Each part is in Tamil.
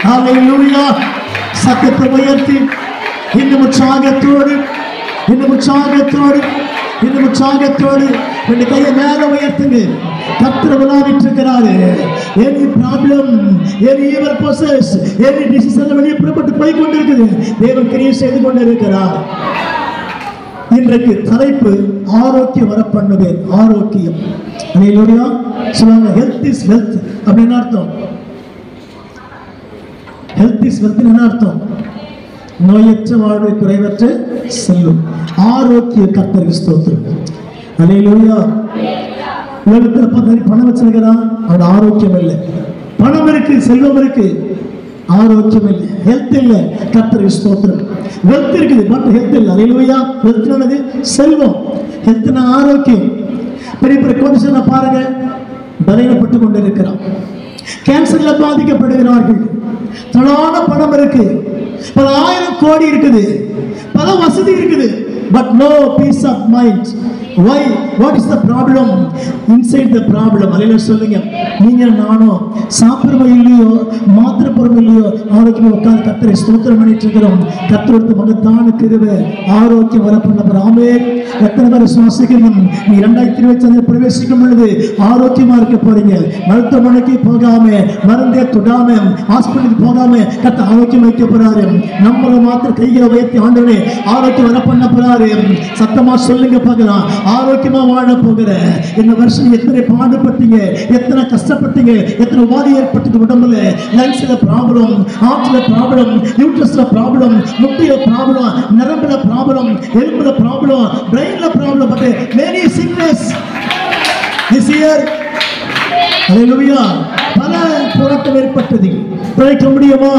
ஹalleluya. சத்தத்தை உயர்த்தி இன்னும் உற்சாகத்தோடு ரெண்டு கையை மேல உயர்த்துங்க. கர்த்தர் விளையாடிட்டு இருக்கிறாரு. any problem, any evil process, any decision வெளியே புறப்பட்டு போய் கொண்டிருக்குது. தேவன் கிரியை செய்து கொண்டிருக்கிறார். இன்றைக்கு தலைப்பு ஆரோக்கியம் வர பண்ணுவேன். ஆரோக்கியம். ஹalleluya. சொல்லுங்க, health is wealth அப்படினா அர்த்தம். health is wealth என்ன அர்த்தம்? நோயற்ற வாழ்வு குறைவற்ற செல்வம். ஆரோக்கிய கர்த்தருக்கு ஸ்தோத்திரம். ஹalleluya. உலகத்துல பணம் வச்சிருக்கிறான், அவன் ஆரோக்கியம் இல்லை. பணம் இருக்கு, செல்வம் இருக்கு, ஆரோக்கியம் இல்லை, ஹெல்த் இல்லை. கர்த்தருக்கு ஸ்தோத்திரம். வெல்த் இருக்குது, பட் ஹெல்த் இல்லை. ஹalleluya. வெல்த்னானது செல்வம், ஹெல்த்னா ஆரோக்கியம். பெரிய பெரிய கோடீஸ்வரனை பாருங்க, பலவீனப்பட்டு கொண்டிருக்கிறான். கேன்சர்ல பாதிக்கப்படுகிறார்கள். தடான பணம் இருக்கு, பல ஆயிரம் கோடி இருக்குது, பல வசதி இருக்குது, but no peace of mind. Why? What is the problem? Inside the problem. அல்லேலூயா சொல்லுங்க. நீங்க நானும் சாப்பிடுறோம் இல்லையோ, மாத்திரை போறோம் இல்லையோ, ஆரோக்கியமா உட்கார்ந்து கர்த்தரை ஸ்தோத்திரம் பண்ணிட்டு இருக்கிறோம். கர்த்தருக்கு மகத்தான கிருபை, ஆரோக்கியம் வர பண்ண. ஆமென். எத்தனை பேர் விசுவாசிக்கிறீங்க? நீ 2025 பிரவேசிக்கும் பொழுது ஆரோக்கியமா இருக்க போறீங்க. மருத்துவமனைக்கு போகாம, மருந்தே தொடாம, ஹாஸ்பிட்டலுக்கு போகாம கர்த்தர் ஆரோக்கியம் வைக்க போறாரு. நம்மள மாத்திரம் கைகளை உயர்த்தி ஆண்டவரே ஆரோக்கியம் வர பண்ண போறாரு. சத்தமா சொல்லுங்க பார்க்கலாம். ஆரோக்கியமா வாழ போகிற இந்த வருஷம் எத்தனை பாடுபட்டீங்க, எத்தனை கஷ்டப்பட்டீங்க, எத்தனை உபாதை ஏற்பட்டது. உடம்புல லங்ஸ்ல ப்ராப்ளம், ஹார்ட்ல ப்ராப்ளம், யூட்ரஸ்ல ப்ராப்ளம், முட்டில ப்ராப்ளம், நரம்புல ப்ராப்ளம், எலும்புல ப்ராப்ளம், பிரெயின்ல problem, but many sickness this year. ஹalleluya. பல போராட்டம் ஏற்பட்டது. பிழைக்க முடியுமா,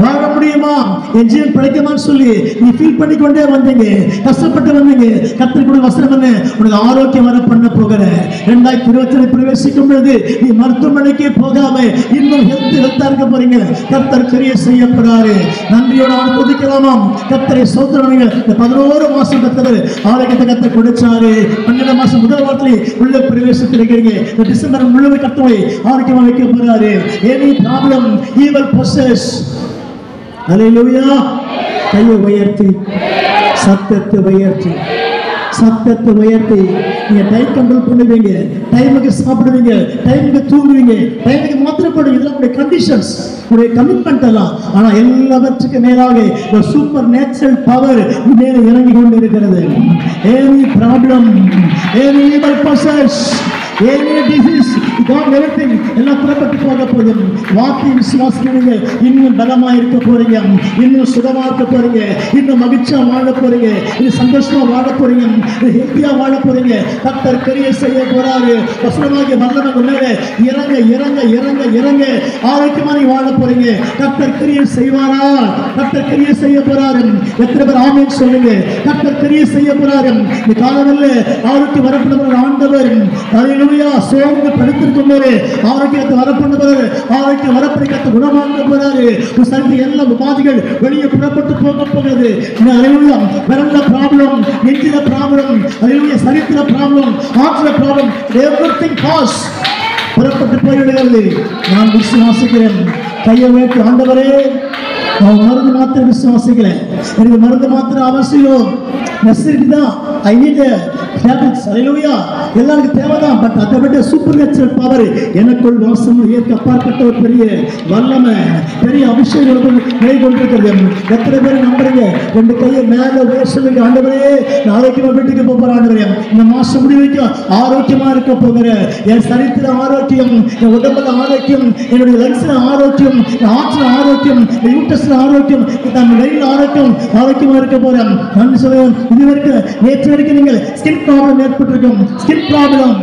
வாழ முடியுமா, என் ஜீவன் பிழைக்குமான்னு சொல்லி நீ ஃபீல் பண்ணிக்கொண்டே வந்தீங்க, கஷ்டப்பட்டு வந்தீங்க. கர்த்தருடைய வசனம் என்ன? உனக்கு ஆரோக்கியம் வர பண்ண போகிற 2022 பிரவேசிக்கும் பொழுது நீ மருத்துவமனைக்கு போகாம இன்னும் ஹெல்த்தா இருக்க போறீங்க. கர்த்தர் கிரியை செய்ய போறாரு. நன்றியோட துதிக்கலாமாம். கர்த்தரை ஸ்தோத்திரம். இந்த 11 மாசம் கர்த்தர் ஆரோக்கியத்தை கர்த்தர் கொடுத்தாரு. 12 மாசம் முதல் வாரத்திலே உள்ள பிரவேசித்திருக்கிறீங்க. இந்த டிசம்பர் முழுவதும் கர்த்தரை ஆரோக்கியமா வைக்க போறாரு. any problem, evil possess. ஹalleluya. கையை உயர்த்தி சத்தத்தை உயர்த்தி நீங்க டைம் கண்ட்ரோல் பண்ணுவீங்க, டைமுக்கு சாப்பிடுவீங்க, டைமுக்கு தூங்குவீங்க, டைமுக்கு மாத்திரை போடுவீங்க. இதெல்லாம் உங்களுடைய கண்டிஷன்ஸ், உங்களுடைய கமிட்மெண்ட் எல்லாம். ஆனா எல்லாவற்றுக்கு மேலாக ஒரு சூப்பர் நேச்சுரல் பவர் மேலே இறங்கி கொண்டு இருக்கிறது. any problem, any evil possess, any disease, God everything எல்லாம் புறப்பட்டு போக போகுது. வார்த்தை விசுவாசிக்கிறீங்க, இன்னும் பலமா இருக்க போறீங்க, இன்னும் சுகமா இருக்க போறீங்க, இன்னும் மகிழ்ச்சியா வாழ போறீங்க, இன்னும் சந்தோஷமா வாழ போறீங்க, ஹெல்த்தியா வாழ போறீங்க. கர்த்தர் கிரியை செய்ய போறாரு. வசனமாகிய வல்லமை மேலே இறங்க இறங்க இறங்க இறங்க ஆரோக்கியமா நீ வாழ போறீங்க. கர்த்தர் கிரியை செய்வாரா? கர்த்தர் கிரியை செய்ய போறாரு. எத்தனை பேர் ஆமென் சொல்லுங்க? கர்த்தர் கிரியை செய்ய போறாரு. இந்த காலவல்ல ஆரோக்கியம் வரப்படுகிற ஆண்டவர். ஹalleluya. சோர்ந்து படுத்திருக்கும் போது ஆரோக்கியத்தை வரப்பண்ணுவாரு. ஆரோக்கியம் வரப்படிக்கத்தை குணமாக்க போறாரு. சரி, எல்லா உபாதிகள் வெளியே புறப்பட்டு போக போகிறது. ஹalleluya. வரல ப்ராப்ளம், நெஞ்சில ப்ராப்ளம், ஹalleluya, சரித்திர ப்ராப்ளம், ஹார்ட்ல ப்ராப்ளம், எவ்ரிதிங் பாஸ் புறப்பட்டு போய்விடுகிறது. நான் விசுவாசிக்கிறேன். கையை வைத்து ஆண்டவரே, நான் மருந்து மாத்திரை விசுவாசிக்கிறேன். எனக்கு மருந்து மாத்திரை அவசியம், நெசசிட்டிதான். I need tablets. ஹalleluya. எல்லாருக்கும் தேவைதான். பட் அதை விட சூப்பர் நேச்சுரல் பவர் எனக்குள் வாசம் ஏற்க அப்பாற்பட்ட ஒரு பெரிய வல்லமை, பெரிய அபிஷேகம் கை கொண்டிருக்கிறது. எத்தனை பேர் நம்புறீங்க? ரெண்டு கையை மேல உயர் சொல்லுங்க. ஆண்டவரே, நான் ஆரோக்கியமா வீட்டுக்கு போறேன். ஆண்டவரே, இந்த மாசம் முடிவைக்கும் ஆரோக்கியமா இருக்க போகிறேன். என் சரீரத்துல ஆரோக்கியம், என் உடம்புல ஆரோக்கியம், என்னுடைய லங்ஸ்ல ஆரோக்கியம், என் ஹார்ட்ல ஆரோக்கியம், என் யூட்ரஸ்ல ஆரோக்கியம், என் வெயில ஆரோக்கியம், ஆரோக்கியமா இருக்க போறேன். நான் சொல்லுவேன், இதுவரைக்கும் நேற்று வரைக்கும் நீங்கள் ஸ்கின் ப்ராப்ளம் ஏற்பட்டிருக்கும். ஸ்கின் ப்ராப்ளம்,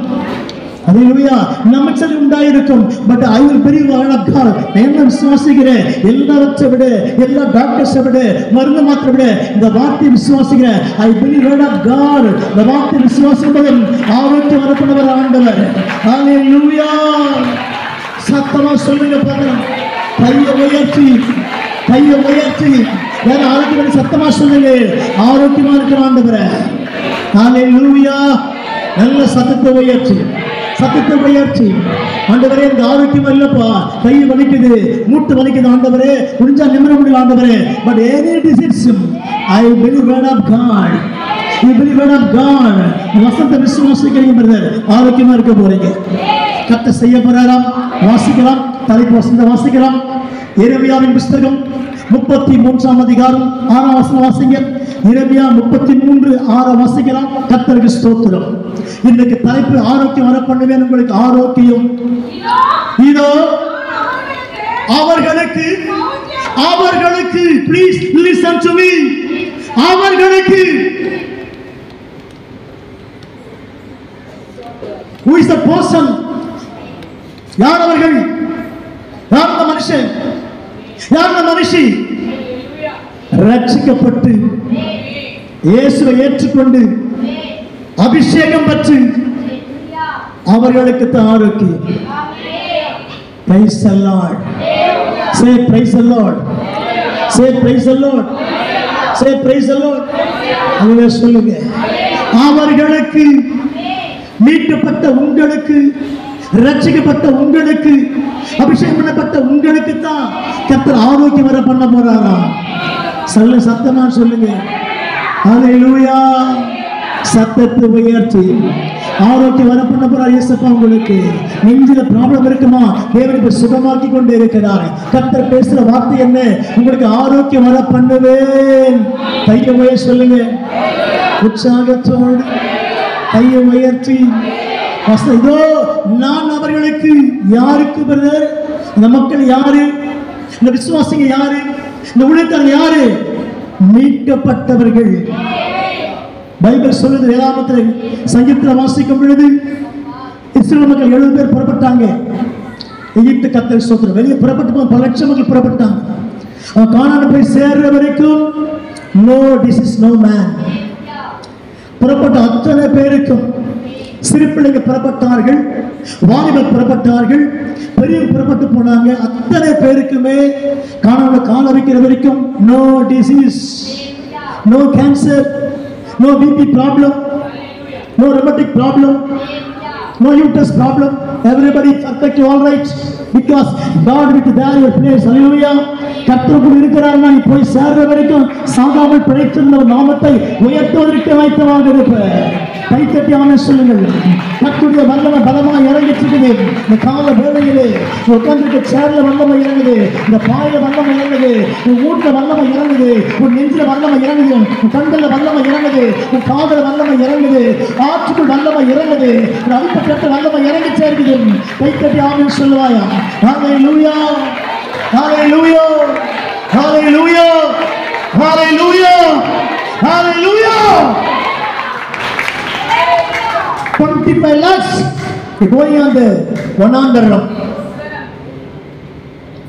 ஹalleluya, நமக்கு உண்டாயிருக்கும். But I will believe all of God. நான் விசுவாசிக்கிறேன். எல்லாவற்றை விட, எல்லா டாக்டர்ஸை விட, மருந்து மாத்திரை விட இந்த வார்த்தை விசுவாசிக்கிறேன். I believe all of God. இந்த வார்த்தை விசுவாசிப்பதும் ஆரோக்கியம் வரப்போகிற ஆண்டவர். ஹalleluya. சத்தமா சொல்லுங்க பார்க்கலாம். கையை உயர்த்தி வேற ஆரோக்கியம் சத்தமா சொல்லுங்க. ஆரோக்கியமா இருக்கிற ஆண்டவரே, ஹalleluya. நல்ல சத்தத்தை உயர்த்தி சத்தத்தை உயர்த்தி, ஆண்டவரே இந்த ஆரோக்கியம் இல்லப்பா, கை வலிக்குது, மூட்டு வலிக்குது ஆண்டவரே, முடிஞ்சா நிமிர முடியல ஆண்டவரே, but any disease I believe word of God. You believe word of God. வசனத்தை விசுவாசிக்கிறீங்க பிரதர், ஆரோக்கியமா இருக்க போறீங்க. கர்த்தர் செய்ய போறாராம். வாசிக்கலாம், தலைப்பு வசனத்தை வாசிக்கலாம். எரேமியாவின் புத்தகம் 33 அதிகாரம் 6 வசனம் வாசிங்க. எரேமியா 33:6 வாசிக்கலாம். கர்த்தருக்கு ஸ்தோத்திரம். இன்னைக்கு தலைப்பு ஆரோக்கியம் வர பண்ணுவேன், உங்களுக்கு ஆரோக்கியம் இதோ அவர்களுக்கு please listen to me, அவர்களுக்கு who is the person, யார் அவர்கள், யார் அந்த மனுஷன், யார் அந்த மனுஷி, ரட்சிக்கப்பட்டு இயேசுவை ஏற்றுக்கொண்டு அபிஷேகம் பெற்று அவர்களுக்கு தான் ஆரோக்கியம். Praise the Lord. Say praise the Lord. Say praise the Lord. Say praise the Lord. அதுவே சொல்லுங்க. அவர்களுக்கு, மீட்கப்பட்ட உங்களுக்கு, ரட்சிக்கப்பட்ட உங்களுக்கு, அபிஷேகம் பண்ணப்பட்ட உங்களுக்கு தான் கர்த்தர் ஆரோக்கியம் வர பண்ண போறாராம். சொல்லுங்க, சத்தமா சொல்லுங்க. ஹல்லேலூயா. சத்தத்தை உயர்த்தி ஆரோக்கியம் வர பண்ண போறார் இயேசுப்பா. உங்களுக்கு நெஞ்சில ப்ராப்ளம் இருக்குமா, தேவனுக்கு சுகமாக்கி கொண்டு இருக்கிறார். கர்த்தர் பேசுற வார்த்தை என்ன, உங்களுக்கு ஆரோக்கியம் வர பண்ணுவேன். கையை உயர்த்தி சொல்லுங்க, உற்சாகத்தோடு கையை உயர்த்தி. இதோ நான் அவர்களுக்கு, யாருக்கு பிரதர், இந்த மக்கள் யாரு, இந்த விசுவாசிங்க யாரு, இந்த ஊழியக்காரங்க யாரு, மீட்கப்பட்டவர்கள். பைபிள் சொல்லுது, வேதாகமத்தில் சங்கீதத்தில் வாசிக்கும் பொழுது இஸ்ரவேல் மக்கள் 70 பேர் புறப்பட்டாங்க எகிப்து. கர்த்தர் ஸ்தோத்திரம். வெளியே புறப்பட்டு பல லட்சம் மக்கள் புறப்பட்டாங்க. அவன் கானான் போய் சேர்ற வரைக்கும் நோ டிசீஸ் நோ மேன். புறப்பட்ட அத்தனை பேருக்கும், சிறு பிள்ளைங்க புறப்பட்டார்கள், வாலிபர் புறப்பட்டார்கள், பெரியவர் புறப்பட்டு போனாங்க. அத்தனை பேருக்குமே கானான்ல கால வைக்கிற வரைக்கும் no disease, no cancer, no BP problem, no rheumatic problem, no uterus problem. Everybody perfect, all right, because God with there your place. Hallelujah. கர்த்தர் இருக்கிறார். நீ போய் சேர்ற வரைக்கும் சாகாமல் பிழைத்திருந்த நாமத்தை உயர்த்துவதற்கு வைத்தவாக இருப்ப. கைத்தட்டி ஆமென் சொல்லுங்கள். கர்த்தருடைய வல்லமை பலமாக இறங்கிட்டு இருக்குது. இந்த கால வேளையிலே உட்கார்ந்துட்டு சேர்ல வல்லமை இறங்குது, இந்த பாயில வல்லமை இறங்குது, உன் வீட்டுல வல்லமை இறங்குது, உன் நெஞ்சில வல்லமை இறங்குது, உன் கண்கள்ல வல்லமை இறங்குது, உன் காதல வல்லமை இறங்குது, ஆற்றுக்குள் வல்லமை இறங்குது, ஒரு அடிப்பட்ட வல்லமை இறங்கிச்சே இருக்குது. கைத்தட்டி ஆமென் சொல்லுவாயா. ஹல்லேலூயா, ஹல்லேலூயா, ஹல்லேலூயா, ஹல்லேலூயா, ஹல்லேலூயா. 25 lakhs going on the வனாந்தரம்.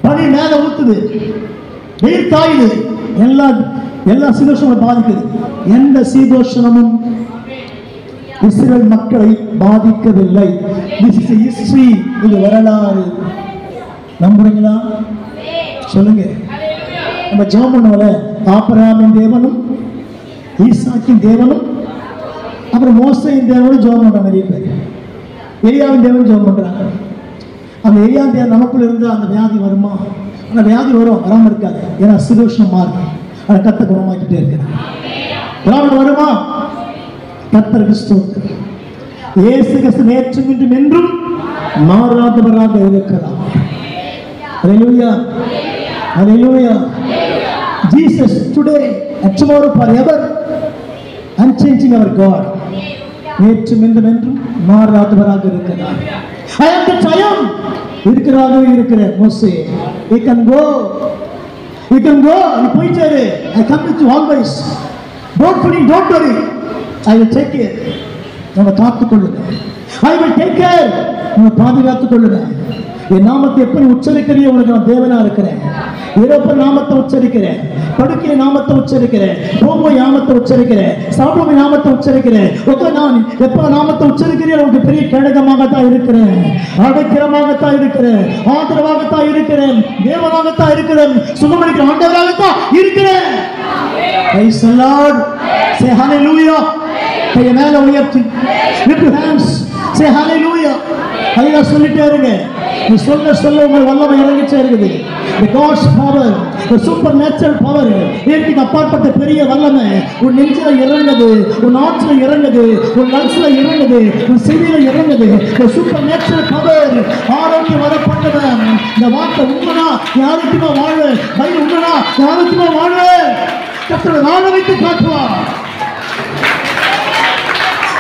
பனி மேல ஊத்துது, வெயில் காயுது, எல்லா சீதோஷமும் பாதிக்குது. எந்த சீதோஷமும் இஸ்ரவேல் மக்களை பாதிக்கவில்லை. This is history. இது வரலாறு. நம்புறீங்களா? சொல்லுங்க. நம்ம ஜெபம் பண்ணுவோம்ல, ஆபிரகாமின் தேவனும் ஈசாக்கின் தேவனும் அப்புறம் மோசேயின் தேவனும் ஜெபம் பண்றாங்க. நிறைய பேர் எலியாவின் தேவனும் ஜெபம் பண்றாங்க. அந்த எலியா தேவன் நமக்குள்ள இருந்தால் அந்த வியாதி வருமா? அந்த வியாதி வரும், வராமல் இருக்காது. ஏன்னா சிதோஷம் மாறும். அதை கத்த குணமாக்கிட்டே இருக்கிறார். பிராப்ளம் வருமா? கர்த்தருக்கு ஸ்தோத்திரம். இயேசு கிறிஸ்து நேற்றும் இன்றும் என்றும் மாறாதவராக இருக்கிறார். ஹல்லேலூயா, ஹல்லேலூயா. Jesus today and tomorrow forever unchanging our God. நேற்றும் இன்றும் என்றும் மாறாதவராக இருக்கிறார். I am the triumph. இருக்கிறாரோ இருக்கிற மோசே, you can go, you can go. நீ போயிட்டாரு. I come with you always. Don't worry. I will take care. நம்ம காத்துக் கொள்ளுங்க. I will take care. நம்ம பாதுகாத்துக் கொள்ளுங்க. என் நாமத்தை எப்படி உச்சரிக்கிறீங்க? உங்களுக்கு நான் தேவனா இருக்கிறேன். இறப்பு நாமத்தை உச்சரிக்கிறேன், படுக்கிற நாமத்தை உச்சரிக்கிறேன், போகும்போது நாமத்தை உச்சரிக்கிறேன், சாப்பிடும்போது நாமத்தை உச்சரிக்கிறேன். நான் எப்ப நாமத்தை உச்சரிக்கிறேன், உங்களுக்கு பெரிய கேடகமாகத்தான் இருக்கிறேன், அடைக்கலமாகத்தான் இருக்கிறேன், ஆதரவாகத்தான் இருக்கிறேன், தேவனாகத்தான் இருக்கிறேன், சுகமளிக்கிற ஆண்டவராகத்தான் இருக்கிறேன். Praise the Lord. Say hallelujah. கையை மேல உயர்த்தி lift your hands. Say hallelujah. ஹalleluya. ஹalleluya சொல்லிட்டே இருங்க. நீ சொல்ல சொல்ல உங்க வல்லமை இறங்கிச்சே இருக்குது. The God's power, the supernatural power, இயற்கைக்கு அப்பாற்பட்ட பெரிய வல்லமை உன் நெஞ்சில இறங்குது, உன் ஆற்றில இறங்குது, உன் லங்ஸ்ல இறங்குது, உன் செவியில இறங்குது. The supernatural power, ஆரோக்கியம் வரப்பட்டவன். இந்த வார்த்தை உண்மைனா யாருக்குமா வாழ்வு, பைபிள் உண்மைனா யாருக்குமா வாழ்வு. கர்த்தர் வாழ வைத்து காட்டுவார்.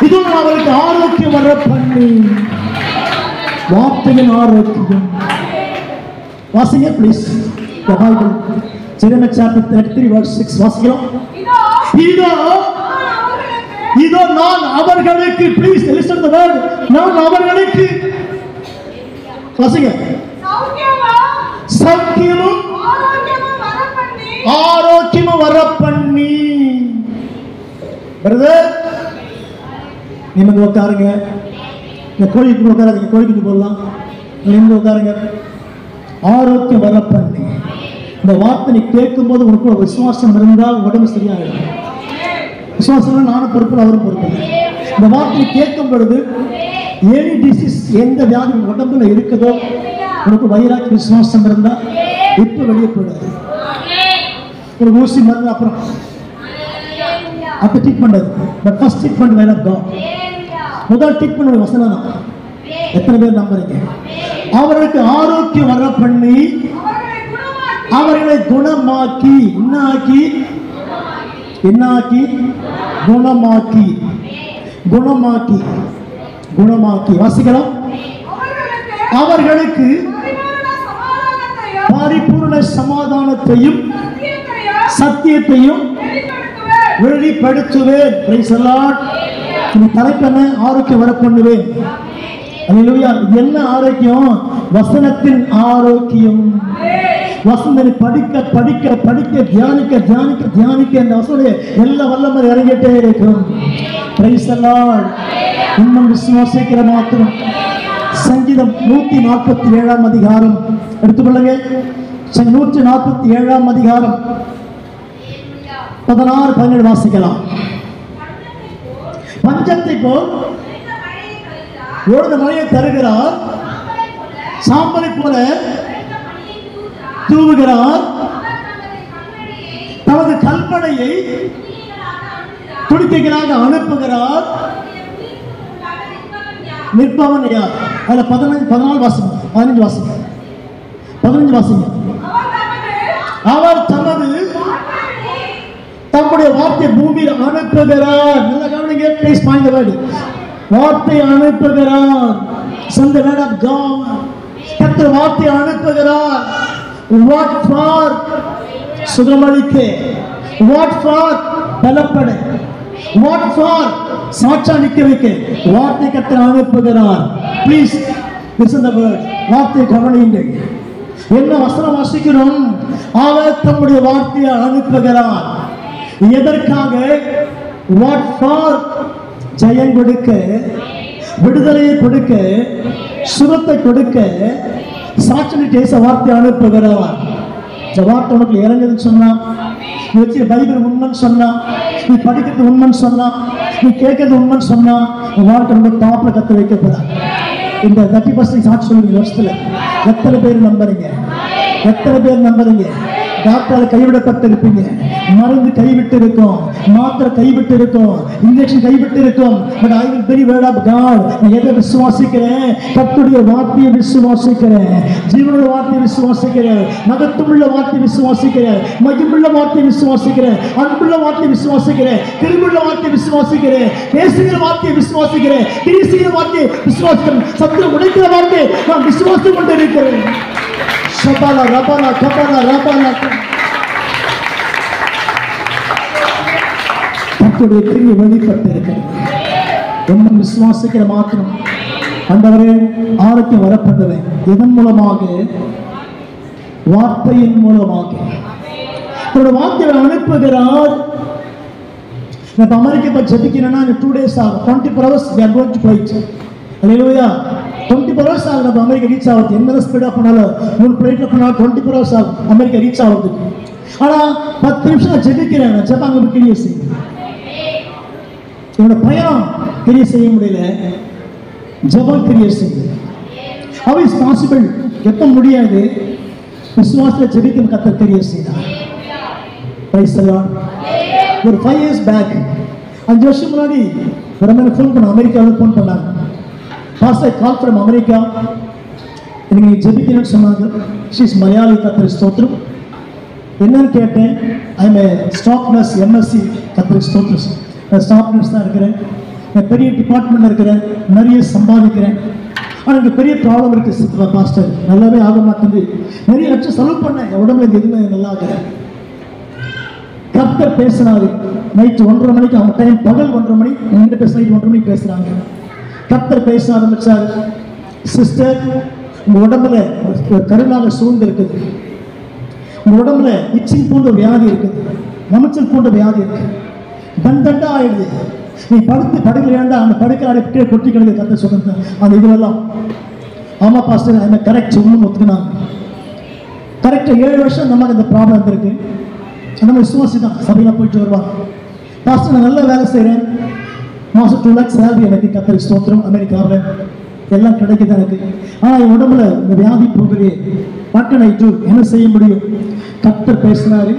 இது அவருக்கு ஆரோக்கியம் வர பண்ணி, வார்த்தையின் ஆரோக்கியம். வாசிங்க please the Bible, Jeremiah chapter 33 verse 6 வாசிக்கிறோம். இதோ நான் அவர்களுக்கு, please listen to the word, நான் அவர்களுக்கு வாசிங்க, சௌக்கியமும் ஆரோக்கியமும் வர பண்ணி. பிரதர் நீங்க உட்காருங்க. இந்த கோழிக்கு உட்காராதீங்க, கோழிக்கு போடலாம். நீங்க உட்காருங்க. ஆரோக்கியம் வர பண்ணி. இந்த வார்த்தை நீ கேட்கும் போது உனக்கு ஒரு விசுவாசம் இருந்தால் உடம்பு சரியாயிடும். விசுவாசம் நானும் பொறுப்பு, அவரும் பொறுப்பு. இந்த வார்த்தை கேட்கும் பொழுது எனி டிசீஸ், எந்த வியாதி உடம்புல இருக்குதோ, உனக்கு வயிறாக்கி விசுவாசம் இருந்தா இப்ப வெளியே போயிடாது. ஒரு ஊசி மருந்து அப்புறம் அப்ப ட்ரீட்மெண்ட். பட் ஃபர்ஸ்ட் ட்ரீட்மெண்ட் வேலை தான். முதல் ட்ரீட்மெண்ட் வசனம் தான். எத்தனை பேர் நம்புறீங்க? அவர்களுக்கு ஆரோக்கியம் வர பண்ணி, அவர்களை குணமாக்கி, என்னாக்கி குணமாக்கி, குணமாக்கி, குணமாக்கி. வாசிக்கலாம். அவர்களுக்கு பரிபூர்ண சமாதானத்தையும் சத்தியத்தையும் வெளிப்படுத்துவேன். Price the Lord. தலைப்பென ஆரோக்கியம் வர பண்ணுவேன். அல்லேலூயா. என்ன ஆரோக்கியம்? வசனத்தின் ஆரோக்கியம். வசனத்தை படிக்க படிக்க படிக்க, தியானிக்க தியானிக்க தியானிக்க இந்த வசனத்தை எல்லா வல்லமை இறங்கிட்டே இருக்கும். Price the Lord. இன்னும் விசுவாசிக்கிற மாத்திரம். சங்கீதம் 147 அதிகாரம் எடுத்துக்கொள்ளுங்க. 147 அதிகாரம் 16 17 வாசிக்கலாம். பஞ்சத்தை போல் ஓடுத மழையை தருகிறார், சாம்பலை போல தூவுகிறார், தமது கல்பனையை துடிக்கைகளாக அனுப்புகிறார். நிற்பவன் யார்? அதுல 14 வாசிங்க, 15 வாசிங்க, 15 வாசிங்க. அவர் தம்முடைய வார்த்தை பூமியில் அனுப்புகிறார். நல்ல கவனிங்க, ப்ளீஸ் பாயிண்ட் தி வேர்ட். வார்த்தை அனுப்புகிறார். send the word of God. கர்த்தர் வார்த்தை அனுப்புகிறார். what for? சுகமளிக்க. what for? பலப்பட. what for? சாட்சா நிக்க வைக்க. வார்த்தை கர்த்தர் அனுப்புகிறார். Please listen the word. வார்த்தை கவனியுங்கள். என்ன வசனம் வாசிக்கிறோம்? அவர் தம்முடைய வார்த்தையை அனுப்புகிறார். எதற்காக? what for? ஜெயம் கொடுக்க, விடுதலையை கொடுக்க, சுகத்தை கொடுக்க, சாட்சி பேச வார்த்தை அனுப்புகிறார். இந்த வார்த்தை உனக்கு இறங்குதுன்னு சொன்னா, நீ வச்சு பைபிள் உண்மைன்னு சொன்னா, நீ படிக்கிறது உண்மைன்னு சொன்னா, நீ கேட்கறது உண்மைன்னு சொன்னா, வார்த்தை உங்க டாப்ல கத்த வைக்க போறா. இந்த 30% சாட்சி சொல்லுங்க வருஷத்துல. எத்தனை பேர் நம்புறீங்க? எத்தனை பேர் நம்புறீங்க? டாக்டரால் கைவிடப்பட்டு இருப்பீங்க, மருந்து கைவிட்டு இருக்கும், மாத்திரை கைவிட்டு இருக்கும், இன்ஜெக்ஷன் கைவிட்டு இருக்கும். But I will very word of God. நான் எதை விசுவாசிக்கிறேன்? கர்த்தருடைய வார்த்தையை விசுவாசிக்கிறேன், ஜீவனுள்ள வார்த்தையை விசுவாசிக்கிறேன், மகத்துவமுள்ள வார்த்தையை விசுவாசிக்கிறேன், மகிமுள்ள வார்த்தையை விசுவாசிக்கிறேன், அன்புள்ள வார்த்தையை விசுவாசிக்கிறேன், கிருபையுள்ள வார்த்தையை விசுவாசிக்கிறேன், பேசுகிற வார்த்தையை விசுவாசிக்கிறேன், பேசுகிற வார்த்தையை விசுவாசிக்கிறேன், சத்தியம் உடைக்கிற வார்த்தையை நான் விசுவாசித்துக் கொண்டிருக்கிறேன். சபாலா ரபாலா கபாலா ரபாலா. கர்த்தருடைய கிருபை வெளிப்பட்டு இருக்கிறது. என்ன விசுவாசிக்கிற மாத்திரம் ஆண்டவரே ஆரோக்கியம் வர பண்ணுவேன். இதன் மூலமாக, வார்த்தையின் மூலமாக அவருடைய வார்த்தையை அனுப்புகிறார். நான் அமெரிக்கா போய் ஜெபிக்கணும்னா 2 days ஆகும். 24 hours we are going to flight. Hallelujah. 24 hours ஆகும் நம்ம அமெரிக்கா ரீச் ஆகுது. என்ன ஸ்பீடா போனாலும் 3 flightல போனாலும் 24 hours ஆகும் அமெரிக்கா ரீச் ஆகுது. ஆனா 10 நிமிஷம் ஜெபிக்கிறேன், ஜெபாங்க கிரியை செய்யும். என்னோட பயணம் கிரியை செய்ய முடியல. ஜெபம் கிரியை செய்யுது. How is possible? எப்ப முடியாது? விசுவாசத்தில் ஜெபிக்கும் கர்த்தர் கிரியை செய்தார். Praise the Lord. ஒரு 5 years back, 5 வருஷம் முன்னாடி ஒரு அண்ணன் ஃபோன் பண்ண, அமெரிக்காவில் ஃபோன் பண்ணாங்க. பாஸ்டர் கால் ஃப்ரம் அமெரிக்கா, எனக்கு ஜெபிக்கணும்னு சொன்னாங்க. ஷீஸ் மலையாளி, கர்த்தருக்கு ஸ்தோத்திரம். என்னன்னு கேட்டேன். I M A staff nurse, MSc, கர்த்தருக்கு ஸ்தோத்திரம். நான் ஸ்டாஃப் நர்ஸ் தான் இருக்கிறேன். நான் பெரிய டிபார்ட்மெண்ட்டில் இருக்கிறேன், நிறைய சம்பாதிக்கிறேன். ஆனால் எனக்கு பெரிய ப்ராப்ளம் இருக்குது பாஸ்டர், நல்லாவே ஆக மாட்டேங்குது. நிறைய லட்சம் செலவு பண்ணேன், என் உடம்புல எதுவுமே நல்லா ஆகிறேன். கர்த்தர் பேசினாரு. நைட்டு 1:30 மணிக்கு, அவங்க டைம் பகல் 1:30 மணி, என்கிட்ட பேச நைட்டு 1:30 மணிக்கு பேசுகிறாங்க. கர்த்தர் பேச ஆரம்பித்தார். சிஸ்டர், உங்கள் உடம்புல ஒரு கருணாக சூழ்ந்து இருக்குது. உங்கள் உடம்புல இச்சிங் போன்ற வியாதி இருக்குது, நமைச்சல் போன்ற வியாதி இருக்குது. தண்டா ஆயிடுது. நீ படுக்கல ஏண்டா அந்த படுக்கை கீழே கொட்டி கிடக்கு. கர்த்தர் சொல்லுங்க அந்த இதுவெல்லாம். ஆமாம் பாஸ்டர், அந்த கரெக்ட் ஒன்றும் ஒத்துக்கினாங்க. கரெக்டாக 7 வருஷம் நமக்கு அந்த ப்ராப்ளம் இருந்திருக்கு. நம்ம விசுவாசி தான், சபையில் போயிட்டு வருவாங்க. பாஸ்டர், நான் நல்லா வேலை செய்கிறேன், மாதம் 2 lakhs சேலரி எனக்கு, கர்த்தருக்கு ஸ்தோத்திரம். அமெரிக்காவில் எல்லாம் கிடைக்குது எனக்கு. ஆனால் என் உடம்புல இந்த வியாதி போகுது. What can I to? என்ன செய்ய முடியும்? கர்த்தர் பேசினாரு.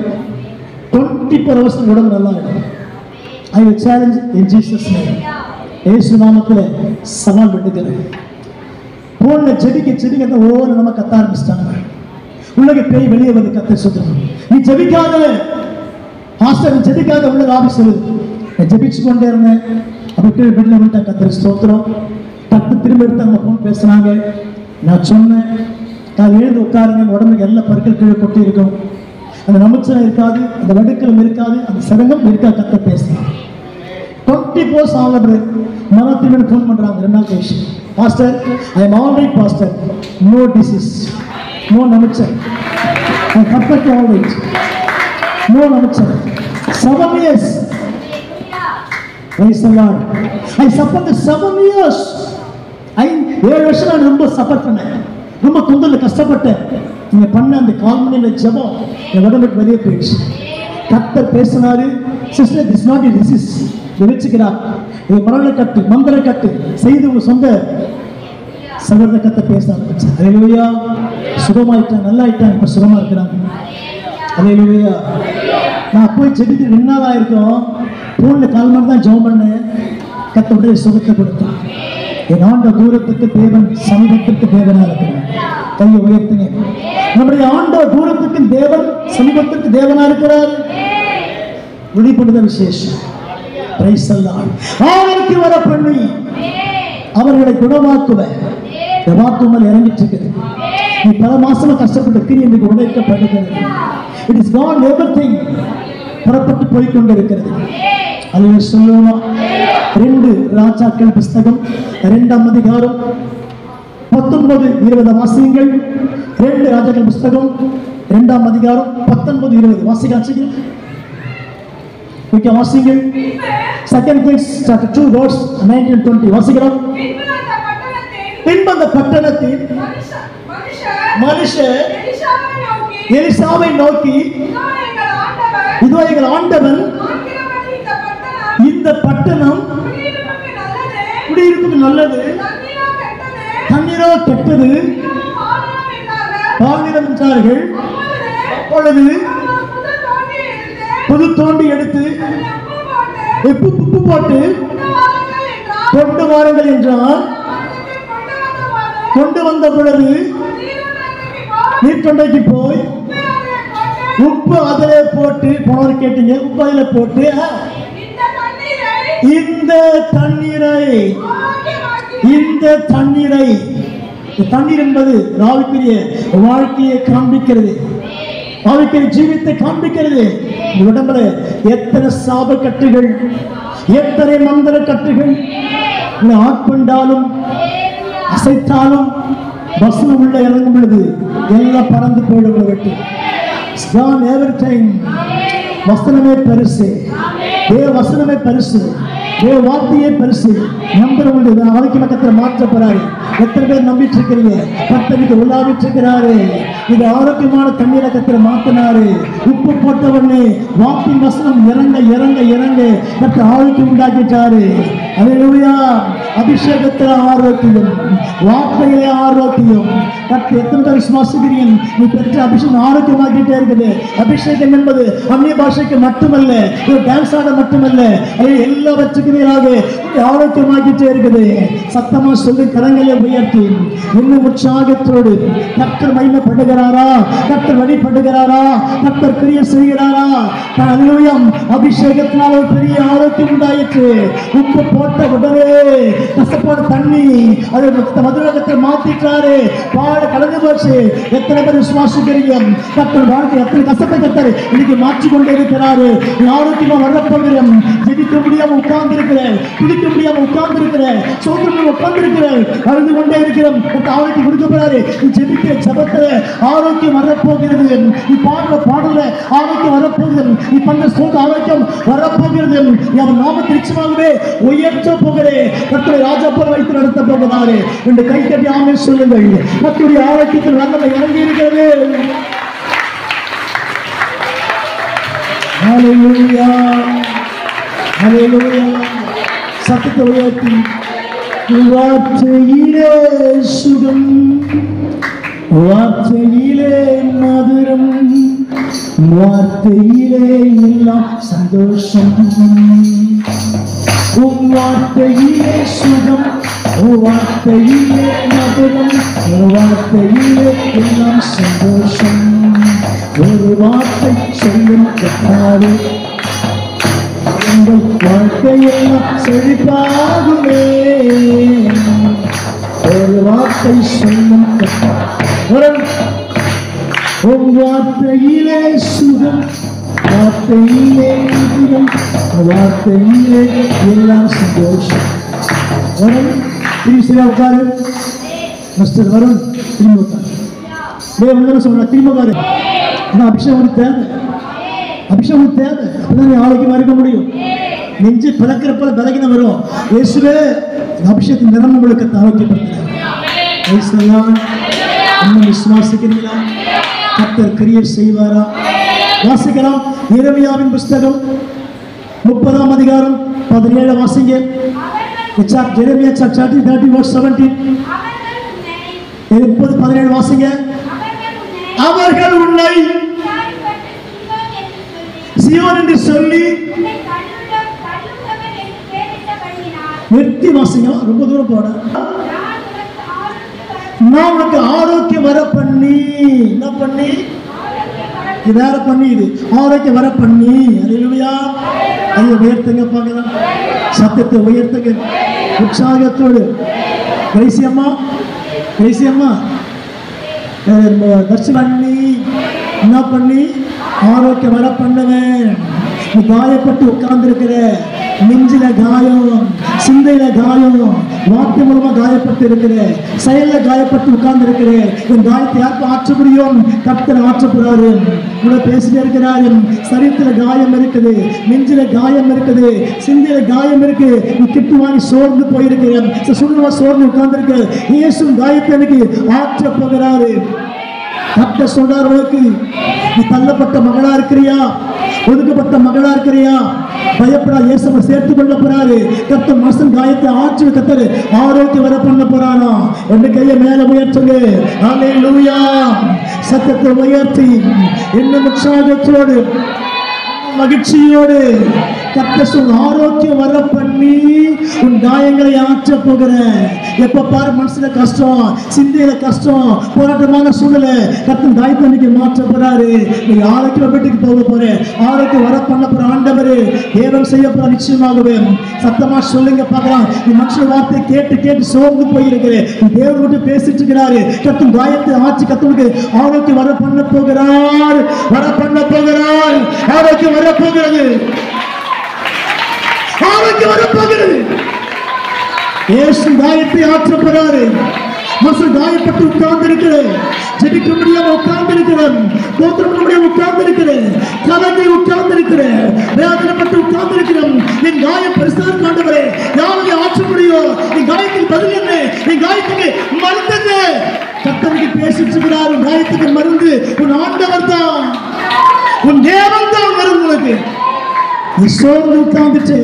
24 hours உடம்பு நல்லா ஆகிடும். I will challenge in Jesus name. இயேசு நாமத்தில் சவால் விட்டுக்கிறேன். போன செடிக்க ஓன நம்ம கத்த ஆரம்பிச்சிட்டாங்க. உள்ளக பேய் வெளியே வந்து கர்த்தர் சொல்றாரு, நீ ஜெபிக்காத பாஸ்டர், நீ ஜெபிக்காத. உள்ளக ஆபீஸ் சொல்லுது. நான் ஜெபிச்சு கொண்டே இருந்தேன். அப்படி வெளில விட்டா. கர்த்தர் ஸ்தோத்திரம். கர்த்தர் திரும்ப எடுத்து அவங்க ஃபோன் பேசுனாங்க. நான் சொன்னேன், நான் எழுந்து உட்காருங்க, உடம்புக்கு எல்லா பருக்கள் கீழே கொட்டி இருக்கும். அந்த நமைச்சலம் இருக்காது, அந்த வடுக்களும் இருக்காது, அந்த சிரமம் இருக்காது. கர்த்தர் பேசலாம். 24 hours மனத்திற்கு ஃபோன் பண்றாங்க. 2 நாள் கழிச்சு, pastor, I am all right pastor, no disease, no நமைச்சல், I perfect all right, no நமைச்சல். 7 years. Praise the Lord. I suffered 7 years. 7 வருஷம் நான் ரொம்ப சஃபர் பண்ணேன், ரொம்ப தொந்தரவு கஷ்டப்பட்டேன். நீங்க பண்ண அந்த 4 மணி நேரம் ஜெபம் என் உடம்புக்கு வெளியே போயிடுச்சு. கர்த்தர் பேசினாரு. Sister, this not a disease, வச்சுக்கிறார். இது மரண கட்டு, மந்திர கட்டு செய்து உங்க சொந்த சகோதர கத்தை பேச ஆரம்பிச்சார். அல்லேலூயா. சுகமாயிட்டாங்க, நல்லா ஆயிட்டாங்க, இப்ப சுகமா இருக்கிறாங்க. அல்லேலூயா. நான் போய் செடிக்கு 2 நாள் ஆயிருக்கோம். போன்ல 4 மணி தான் ஜெபம் பண்ணேன். கர்த்தருடைய சுகத்தை கொடுத்தான். என் ஆண்ட தூரத்துக்கு தேவன், சமீபத்திற்கு தேவனா இருக்கிறார். கையை உயர்த்துங்க. நம்முடைய ஆண்ட தூரத்துக்கு தேவன், சமீபத்திற்கு தேவனா இருக்கிறார். வெளிப்படுத்த விசேஷம். Price the Lord. அவருக்கு வர பண்ணி அவர்களை குணமாக்குவேன். வாக்குமல் இறங்கிட்டு இருக்குது. நீ பல மாசமா கஷ்டப்பட்ட கிரி இன்னைக்கு உடைக்கப்படுகிறது. இட் இஸ் காட் எவரிதிங் புறப்பட்டு போய்கொண்டிருக்கிறது. அல்லேலூயா சொல்லுவோமா? 2 ராஜாக்கள் புஸ்தகம் 2ஆம் அதிகாரம் 19-20 வாசியுங்கள். 2 ராஜாக்கள் புஸ்தகம் 2ஆம் அதிகாரம் 19-20 வாசிங்க. ஓகே, வாசிங்கள். 2 Kings chapter 2 verse 19-20 வாசிக்கிறோம். பின்பு அந்த பட்டணத்தின் மனுஷர் எலிசாவை நோக்கி, இதோ எங்கள் ஆண்டவன், இந்த பட்டணம் குடியிருப்புக்கு நல்லது, தண்ணீரோ கெட்டது, பால்நிலம் என்றார்கள். அப்பொழுது புது தோண்டி எடுத்து உப்பு போட்டு கொண்டு வாருங்கள் என்றார். கொண்டு வந்த பொழுது நீர்த்தொண்டைக்கு போய் உப்பு அதிலே போட்டு, போனவர் கேட்டீங்க, உப்பு அதிலே போட்டு இந்த தண்ணீரை தண்ணீர் என்பது ஆவிக்குரிய வாழ்க்கையை காண்பிக்கிறது, ஆவிக்குரிய ஜீவித்தை காண்பிக்கிறது. உடம்புல எத்தனை சாப கட்டுகள், எத்தனை மந்திர கட்டுகள் ஆட்கொண்டாலும் அசைத்தாலும் வசனம் உள்ள இறங்கும் பொழுது எல்லாம் பறந்து போயிடும். வெட்டு வசனமே பரிசு, தேவ வசனமே பரிசு, தேவ வார்த்தையே பரிசு. நம்புறவங்க ஆரோக்கிய பக்கத்தில் மாற்றப்படுறாரு. எத்தனை பேர் நம்பிட்டு இருக்கிறீங்க? கர்த்தருக்கு உலாவிட்டு இருக்கிறாரு. இது ஆரோக்கியமான தண்ணீரை கர்த்தர் மாத்தினாரு. உப்பு போட்டவனே வாக்கின் வசனம் இறங்க இறங்க இறங்க கர்த்தர் ஆரோக்கியம் உண்டாக்கிட்டாரு. அல்லேலூயா. அபிஷேகத்தில் ஆரோக்கியம், வார்த்தையிலே ஆரோக்கியம். எத்தனை பேர் விசுவாசிக்கிறீங்க? நீ பெற்ற அபிஷேகம் ஆரோக்கியமாக்கிட்டே இருக்குது. அபிஷேகம் என்பது அந்நிய பாஷைக்கு மட்டுமல்ல, டான்ஸ் ஆட மட்டுமல்ல, எல்லாவற்றுக்கும் மேலாக ஆரோக்கியமாக்கிட்டே இருக்குது. சத்தமா சொல்லி கரங்களை உயர்த்தி இன்னும் உற்சாகத்தோடு கர்த்தர் மகிமைப்படுகிறாரா, கர்த்தர் வழிபடுகிறாரா, கர்த்தர் கிரியை செய்கிறாரா? அல்லேலூயா. அபிஷேகத்தினால் ஒரு பெரிய ஆரோக்கியம் உண்டாயிற்று. உப்பு போட்ட உடனே கசப்பான தண்ணி அது மதுரகத்தை மாத்திட்டாரு, பாட கலந்து போச்சு. எத்தனை பேர் விசுவாசிக்கிறீங்க? கர்த்தர் வாழ்க்கை எத்தனை கசப்பை கர்த்தர் இன்னைக்கு மாற்றிக்கொண்டே இருக்கிறாரு. ஆரோக்கியமா வரப்போகிறேன். ஜெபிக்க முடியாம உட்கார்ந்து இருக்கிறேன், குடிக்க முடியாம உட்கார்ந்து இருக்கிறேன், சோதனை உட்கார்ந்து இருக்கிறேன், அழுது கொண்டே இருக்கிறேன். ஆரோக்கியம் கொடுக்க போறாரு. நீ ஜெபிக்கிற ஜபத்துல ஆரோக்கியம் வரப்போகிறது. நீ பாடுற பாடல ஆரோக்கியம் வரப்போகிறது. நீ பண்ண சோத ஆரோக்கியம் வரப்போகிறது. அவன் நாமத்தை நிச்சயமாகவே உயர்த்த போகிறேன். கர்த்தரை ராஜா போல வைத்து நடத்த போகிறாரு என்று கை கட்டி ஆமென் சொல்லுங்கள். கர்த்தருடைய ஆரோக்கியத்தில் வல்லமை இறங்கி இருக்கிறது. ஹல்லேலூயா, ஹல்லேலூயா. சத்தத்தை உயர்த்தி வார்த்தையிலே சுகம், வார்த்தையிலே மதுரம், வார்த்தையிலே எல்லாம் சந்தோஷம். வார்த்தையிலே சுகம், வார்த்தையிலே மதுரம், வார்த்தையிலே எல்லாம் சந்தோஷம். ஒரு வார்த்தை சொல்லும் கர்த்தாவே, உங்கள் வாழ்க்கையெல்லாம் செழிப்பாகுமே. ஒரு வார்த்தை சொல்லும் கர்த்தாவே, உன் வார்த்தையிலே சுகம், வார்த்தையிலே மதுரம், வார்த்தையிலே எல்லாம் சந்தோஷம். வரும் திரும்ப உட்காரு. மிஸ்டர் வருண் திரும்ப உட்காரு. தேவன் சொல்ற திரும்ப உட்காரு. அபிஷேகம் தேவை, அபிஷேகம் தேவை. அப்பதான் நீ ஆரோக்கியமா இருக்க முடியும். நெஞ்சு பிளக்கிறப்ப பலகின வரும். இயேசுவே அபிஷேகத்தின் நிறம் உங்களுக்கு ஆரோக்கியப்படுத்துகிறேன். இன்னும் விசுவாசிக்கிறீங்களா? கர்த்தர் கிரியை செய்வாரா? வாசிக்கலாம். எரேமியாவின் புஸ்தகம் 30ஆம் அதிகாரம் 17 வாசிங்க. Jeremiah chapter 30 verse 17. 17 வாசிங்க. அவர்கள் உன்னை சியோன் என்று சொல்லி நிறுத்தி வாசிங்க. ரொம்ப தூரம் போட. நான் உனக்கு ஆரோக்கியம் வர பண்ணி, என்ன பண்ணி? வேற பண்ணி, இது ஆரோக்கியம் வர பண்ணி. அல்லேலூயா. அதை உயர்த்துங்க பார்க்கலாம். சத்தத்தை உயர்த்துங்க உற்சாகத்தோடு. கடைசியம்மா, கடைசியம்மா தர்ஷன் பண்ணி, என்ன பண்ணி? ஆரோக்கியம் வர பண்ணுவேன். நீ காயப்பட்டு உட்கார்ந்து இருக்கிற, நெஞ்சில காயம், சிந்தையில காயம், வார்த்தை மூலமா காயப்பட்டு இருக்கிற, செயல்ல காயப்பட்டு உட்கார்ந்து இருக்கிற, என் காயத்தை யாருக்கு ஆற்ற முடியும்? கர்த்தர் ஆற்ற போறாரு. கூட பேசிட்டே இருக்கிறாரு. சரீரத்துல காயம் இருக்குது, நெஞ்சில காயம் இருக்குது, சிந்தையில காயம் இருக்கு. நீ திட்டு வாங்கி சோர்ந்து போயிருக்கிறேன், சுடுவா சோர்ந்து உட்கார்ந்து இருக்க. இயேசு காயத்தை எனக்கு ஆற்ற போகிறாரு. கர்த்தர் சொல்றார், உனக்கு நீ தள்ளப்பட்ட மகளா இருக்கிறியா, ஒதுக்கப்பட்ட மகளா இருக்கிறியா? பயப்படாத, இயேசுவை சேர்த்து கொள்ள போறாரு. கர்த்தர் மனுஷன் காயத்தை ஆற்றி கர்த்தர் ஆரோக்கியம் வர பண்ண போறாரா? ரெண்டு கையை மேல உயர்த்துங்க. ஹல்லேலூயா. சத்தத்தை உயர்த்தி இன்னும் உற்சாகத்தோடு மகிழ்ச்சியோடு கர்த்தர் சொல் ஆரோக்கியம் வர பண்ணி உன் காயங்களை ஆற்ற போகிற. எப்ப பாரு மனசுல கஷ்டம், சிந்தையில கஷ்டம், போராட்டமான சூழ்நிலை, கர்த்தர் காயத்தை இன்னைக்கு மாற்ற போறாரு. நீங்க ஆரோக்கியம் வீட்டுக்கு போக போற, ஆரோக்கியம் வர பண்ண போற ஆண்டவர் தேவன் செய்ய போற. நிச்சயமாகவே சத்தமா சொல்லுங்க பார்க்கலாம். நீ மனுஷன் வார்த்தை கேட்டு கேட்டு சோர்ந்து போயிருக்கிறேன், தேவன் விட்டு பேசிட்டு இருக்கிறாரு. கர்த்தர் காயத்தை ஆட்சி கர்த்தருக்கு ஆரோக்கியம் வர பண்ண போகிறார், வர பண்ண போகிறார். ஆரோக்கியம் வர போகிறது, ஆரோக்கியம் வர போகிறது. இயேசு காயத்தை ஆற்ற போறாரு. மனுஷன் காயப்பட்டு உட்கார்ந்து இருக்கிறேன், ஜெபிக்க முடியாம உட்கார்ந்து இருக்கிறேன், தோற்றம் முடியாம உட்கார்ந்து இருக்கிறேன், கலங்கி உட்கார்ந்து இருக்கிறேன், வேதனைப்பட்டு உட்கார்ந்து இருக்கிறேன். என் காயம் பெருசாக ஆண்டவரே, யாரை ஆற்ற முடியும்? என் காயத்துக்கு பதில் என்ன? என் காயத்துக்கு மருந்து கர்த்தருக்கு பேசிட்டு இருக்கிறார். உன் காயத்துக்கு மருந்து உன் ஆண்டவர் தான், உன் தேவன் தான் மருந்து. உனக்கு நீ சோர்ந்து உட்கார்ந்துட்டு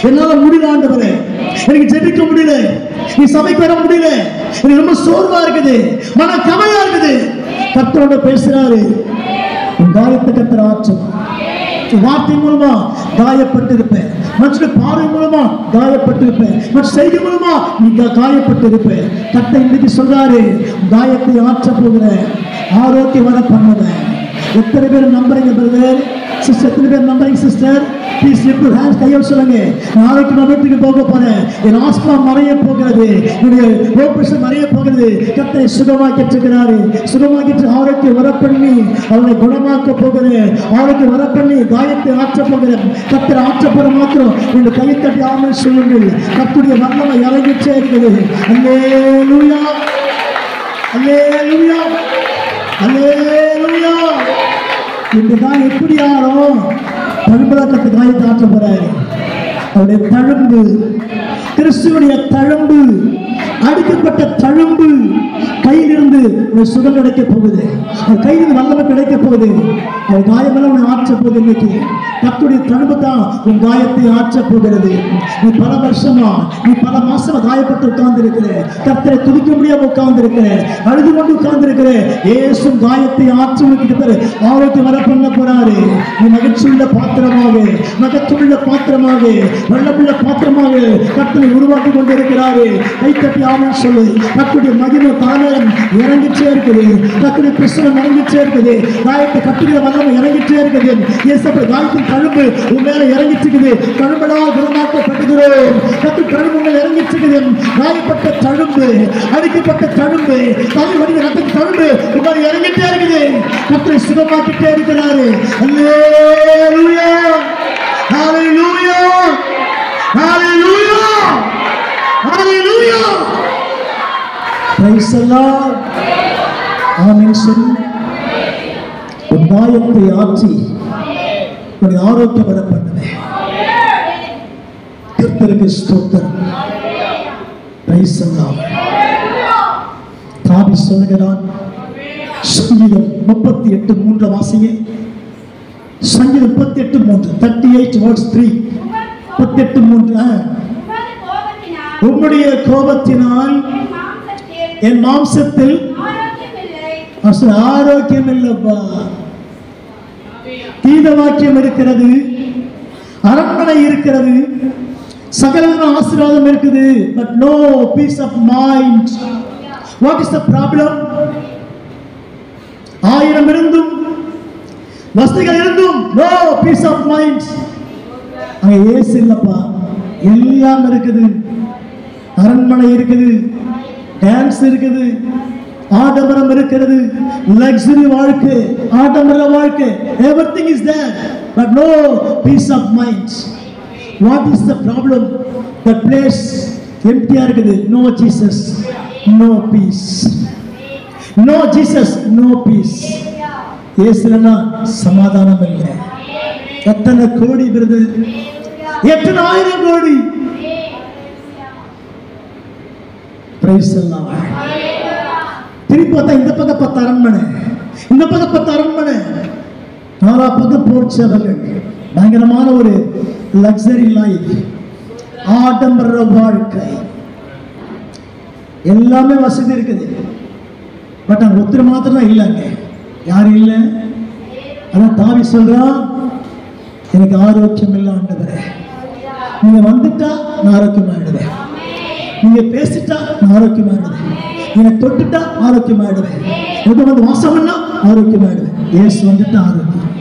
என்னால முடியல ஆண்டவரே, எனக்கு ஜெபிக்க முடியல, நீ சபைக்கு வர முடியல, எனக்கு ரொம்ப சோர்வா இருக்குது, மன கவலையா இருக்குது, கர்த்தரோட பேசுறாரு. உன் காயத்தை கர்த்தர் ஆற்றும். வார்த்தை மூலமா காயப்பட்டிருப்பேன், மனுஷனுடைய பார்வை மூலமா காயப்பட்டிருப்பேன், மற்ற செய்தி மூலமா நீங்க காயப்பட்டிருப்பேன். கர்த்தர் இன்னைக்கு சொல்றாரு, காயத்தை ஆற்ற போகிறேன், ஆரோக்கியம் வர பண்ணுவேன். எத்தனை பேர் நம்புறீங்க பிரதர் சிஸ்டர்? எத்தனை பேர் நம்புறீங்க sister? Please lift your hands. கையை சொல்லுங்க. நாளைக்கு நான் வீட்டுக்கு போக போறேன், என் ஆஸ்மா மறைய போகிறது, என்னுடைய லோ பிரஷர் மறைய போகிறது. கர்த்தரை சுகமாக்கிட்டு இருக்கிறாரு. சுகமாக்கிட்டு ஆரோக்கியம் வர பண்ணி அவனை குணமாக்க போகிறேன், ஆரோக்கியம் வர பண்ணி காயத்தை ஆற்ற போகிறேன். கர்த்தரை ஆற்ற போற மாத்திரம் இந்த கையை தட்டி ஆமென் சொல்லுங்கள். கர்த்தருடைய வல்லமை இறங்கிச்சே இருக்குது. அல்லேலூயா, அல்லேலூயா, அல்லேலூயா. இந்த காயம் எப்படி ஆறும்? தழும்புலாக்கத்து காயத்தை ஆற்ற போறாரு. அவருடைய தழும்பு, கிறிஸ்துவனுடைய தழும்பு, அடிக்கப்பட்ட தழும்பு கையிலிருந்து சுகம் கிடைக்க போகுது, கையிலிருந்து வல்லமை கிடைக்க போகுது. அவன் காயமெல்லாம் உன்னை ஆற்ற போகுது. இன்னைக்கு கர்த்தருடைய தழும்பு தான் உன் காயத்தை ஆற்ற போகிறது. நீ பல வருஷமா, நீ பல மாசமா காயப்பட்டு உட்கார்ந்து இருக்கிற, கர்த்தரை துதிக்க முடியாம உட்கார்ந்து இருக்கிற, அழுது கொண்டு உட்கார்ந்து இருக்கிற, இயேசு காயத்தை ஆற்றுவதற்கு ஆரோக்கியம் வர பண்ண போறாரு. நீ மகிழ்ச்சியுள்ள பாத்திரமாக, மகத்துள்ள பாத்திரமாக, வல்லமுள்ள பாத்திரமாக கர்த்தரை உருவாக்கி கொண்டிருக்கிறாரு. கை தட்டி ஆமென் சொல்லு. கர்த்தருடைய மகிமை தானம் இறங்கிச்சே இருக்குது, கர்த்தருடைய பிரசன்னம் இறங்கிச்சே இருக்குது, காயத்தை கட்டுகிற வல்லமை இறங்கிச்சே இருக்குது. இயேசு காயத்தின் தழும்பு உன் மேல இறங்கிட்டு இருக்குது. தழும்பலால் குணமாக்கப்படுகிறோம். கர்த்தர் தழும்பு மேல இறங்கிட்டு இருக்குது. காயப்பட்ட தழும்பு, அடிக்கப்பட்ட தழும்பு, தலை வடிவ ரத்த தழும்பு உன் மேல இறங்கிட்டே இருக்குது. கர்த்தரை சுகமாக்கிட்டே இருக்கிறாரு. அல்லேலூயா, ஹalleluya, ஹalleluya, ஹalleluya. Praise the Lord. ஆமென் சொல்லு. உன் காயத்தை ஆற்றி உன்னை ஆரோக்கியம் வர பண்ணுவேன். கர்த்தருக்கு ஸ்தோத்திரம். Praise the Lord. தாவீது சொல்லுகிறான், சங்கீதம் 38:3 வாசிங்க. சங்கீதம் 38:3, 38:3, 38:3. உம்முடைய கோபத்தினால் என் மாம்சத்தில் ஆரோக்கியம் இல்லப்பா. கீத வாக்கியம் இருக்கிறது, அரண்மனை இருக்கிறது, சகலமான ஆசீர்வாதம் இருக்குது, but no peace of mind. What is the problem? ஆயிரம் இருந்தும் வசதிகள் இருந்தும் no peace of mind. அங்க ஏசு இல்லப்பா. எல்லாம் இருக்குது, அரண்மனை இருக்குது, டான்ஸ் இருக்குது, ஆடம்பரம் இருக்கிறது, லக்ஸரி வாழ்க்கை, ஆடம்பர வாழ்க்கை, everything is there, but no peace of mind. What is the problem? The place empty இருக்குது. No Jesus, no peace. No Jesus, no peace. இயேசுனா சமாதானம் இல்லை. எத்தனை கோடி விருது, எத்தனை ஆயிரம் கோடி. Praise the Lord. திருப்பி பார்த்தா இந்த பக்கம் 10 அரண்மனை, இந்த பக்கம் 10 அரண்மனை, 4 பக்கம் போர்ச்சவர்கள், பயங்கரமான ஒரு லக்ஸரி லைஃப், ஆடம்பர வாழ்க்கை, எல்லாமே வசதி இருக்குது. பட் அங்க ஒருத்தர் மாத்திரம் இல்லைங்க. யாரும் இல்லை. அதான் தாவீது சொல்றான், எனக்கு ஆரோக்கியம் இல்லை ஆண்டவரே. நீங்க வந்துட்டா நான் ஆரோக்கியமாயிடுவேன், நீங்க பேசிட்டா நான் ஆரோக்கியமாயிடுவேன், நீங்க தொட்டுட்டா ஆரோக்கியமாயிடுவேன், எது வந்து வாசம் பண்ணா ஆரோக்கியமாயிடுவேன். இயேசு வந்துட்டா ஆரோக்கியம்,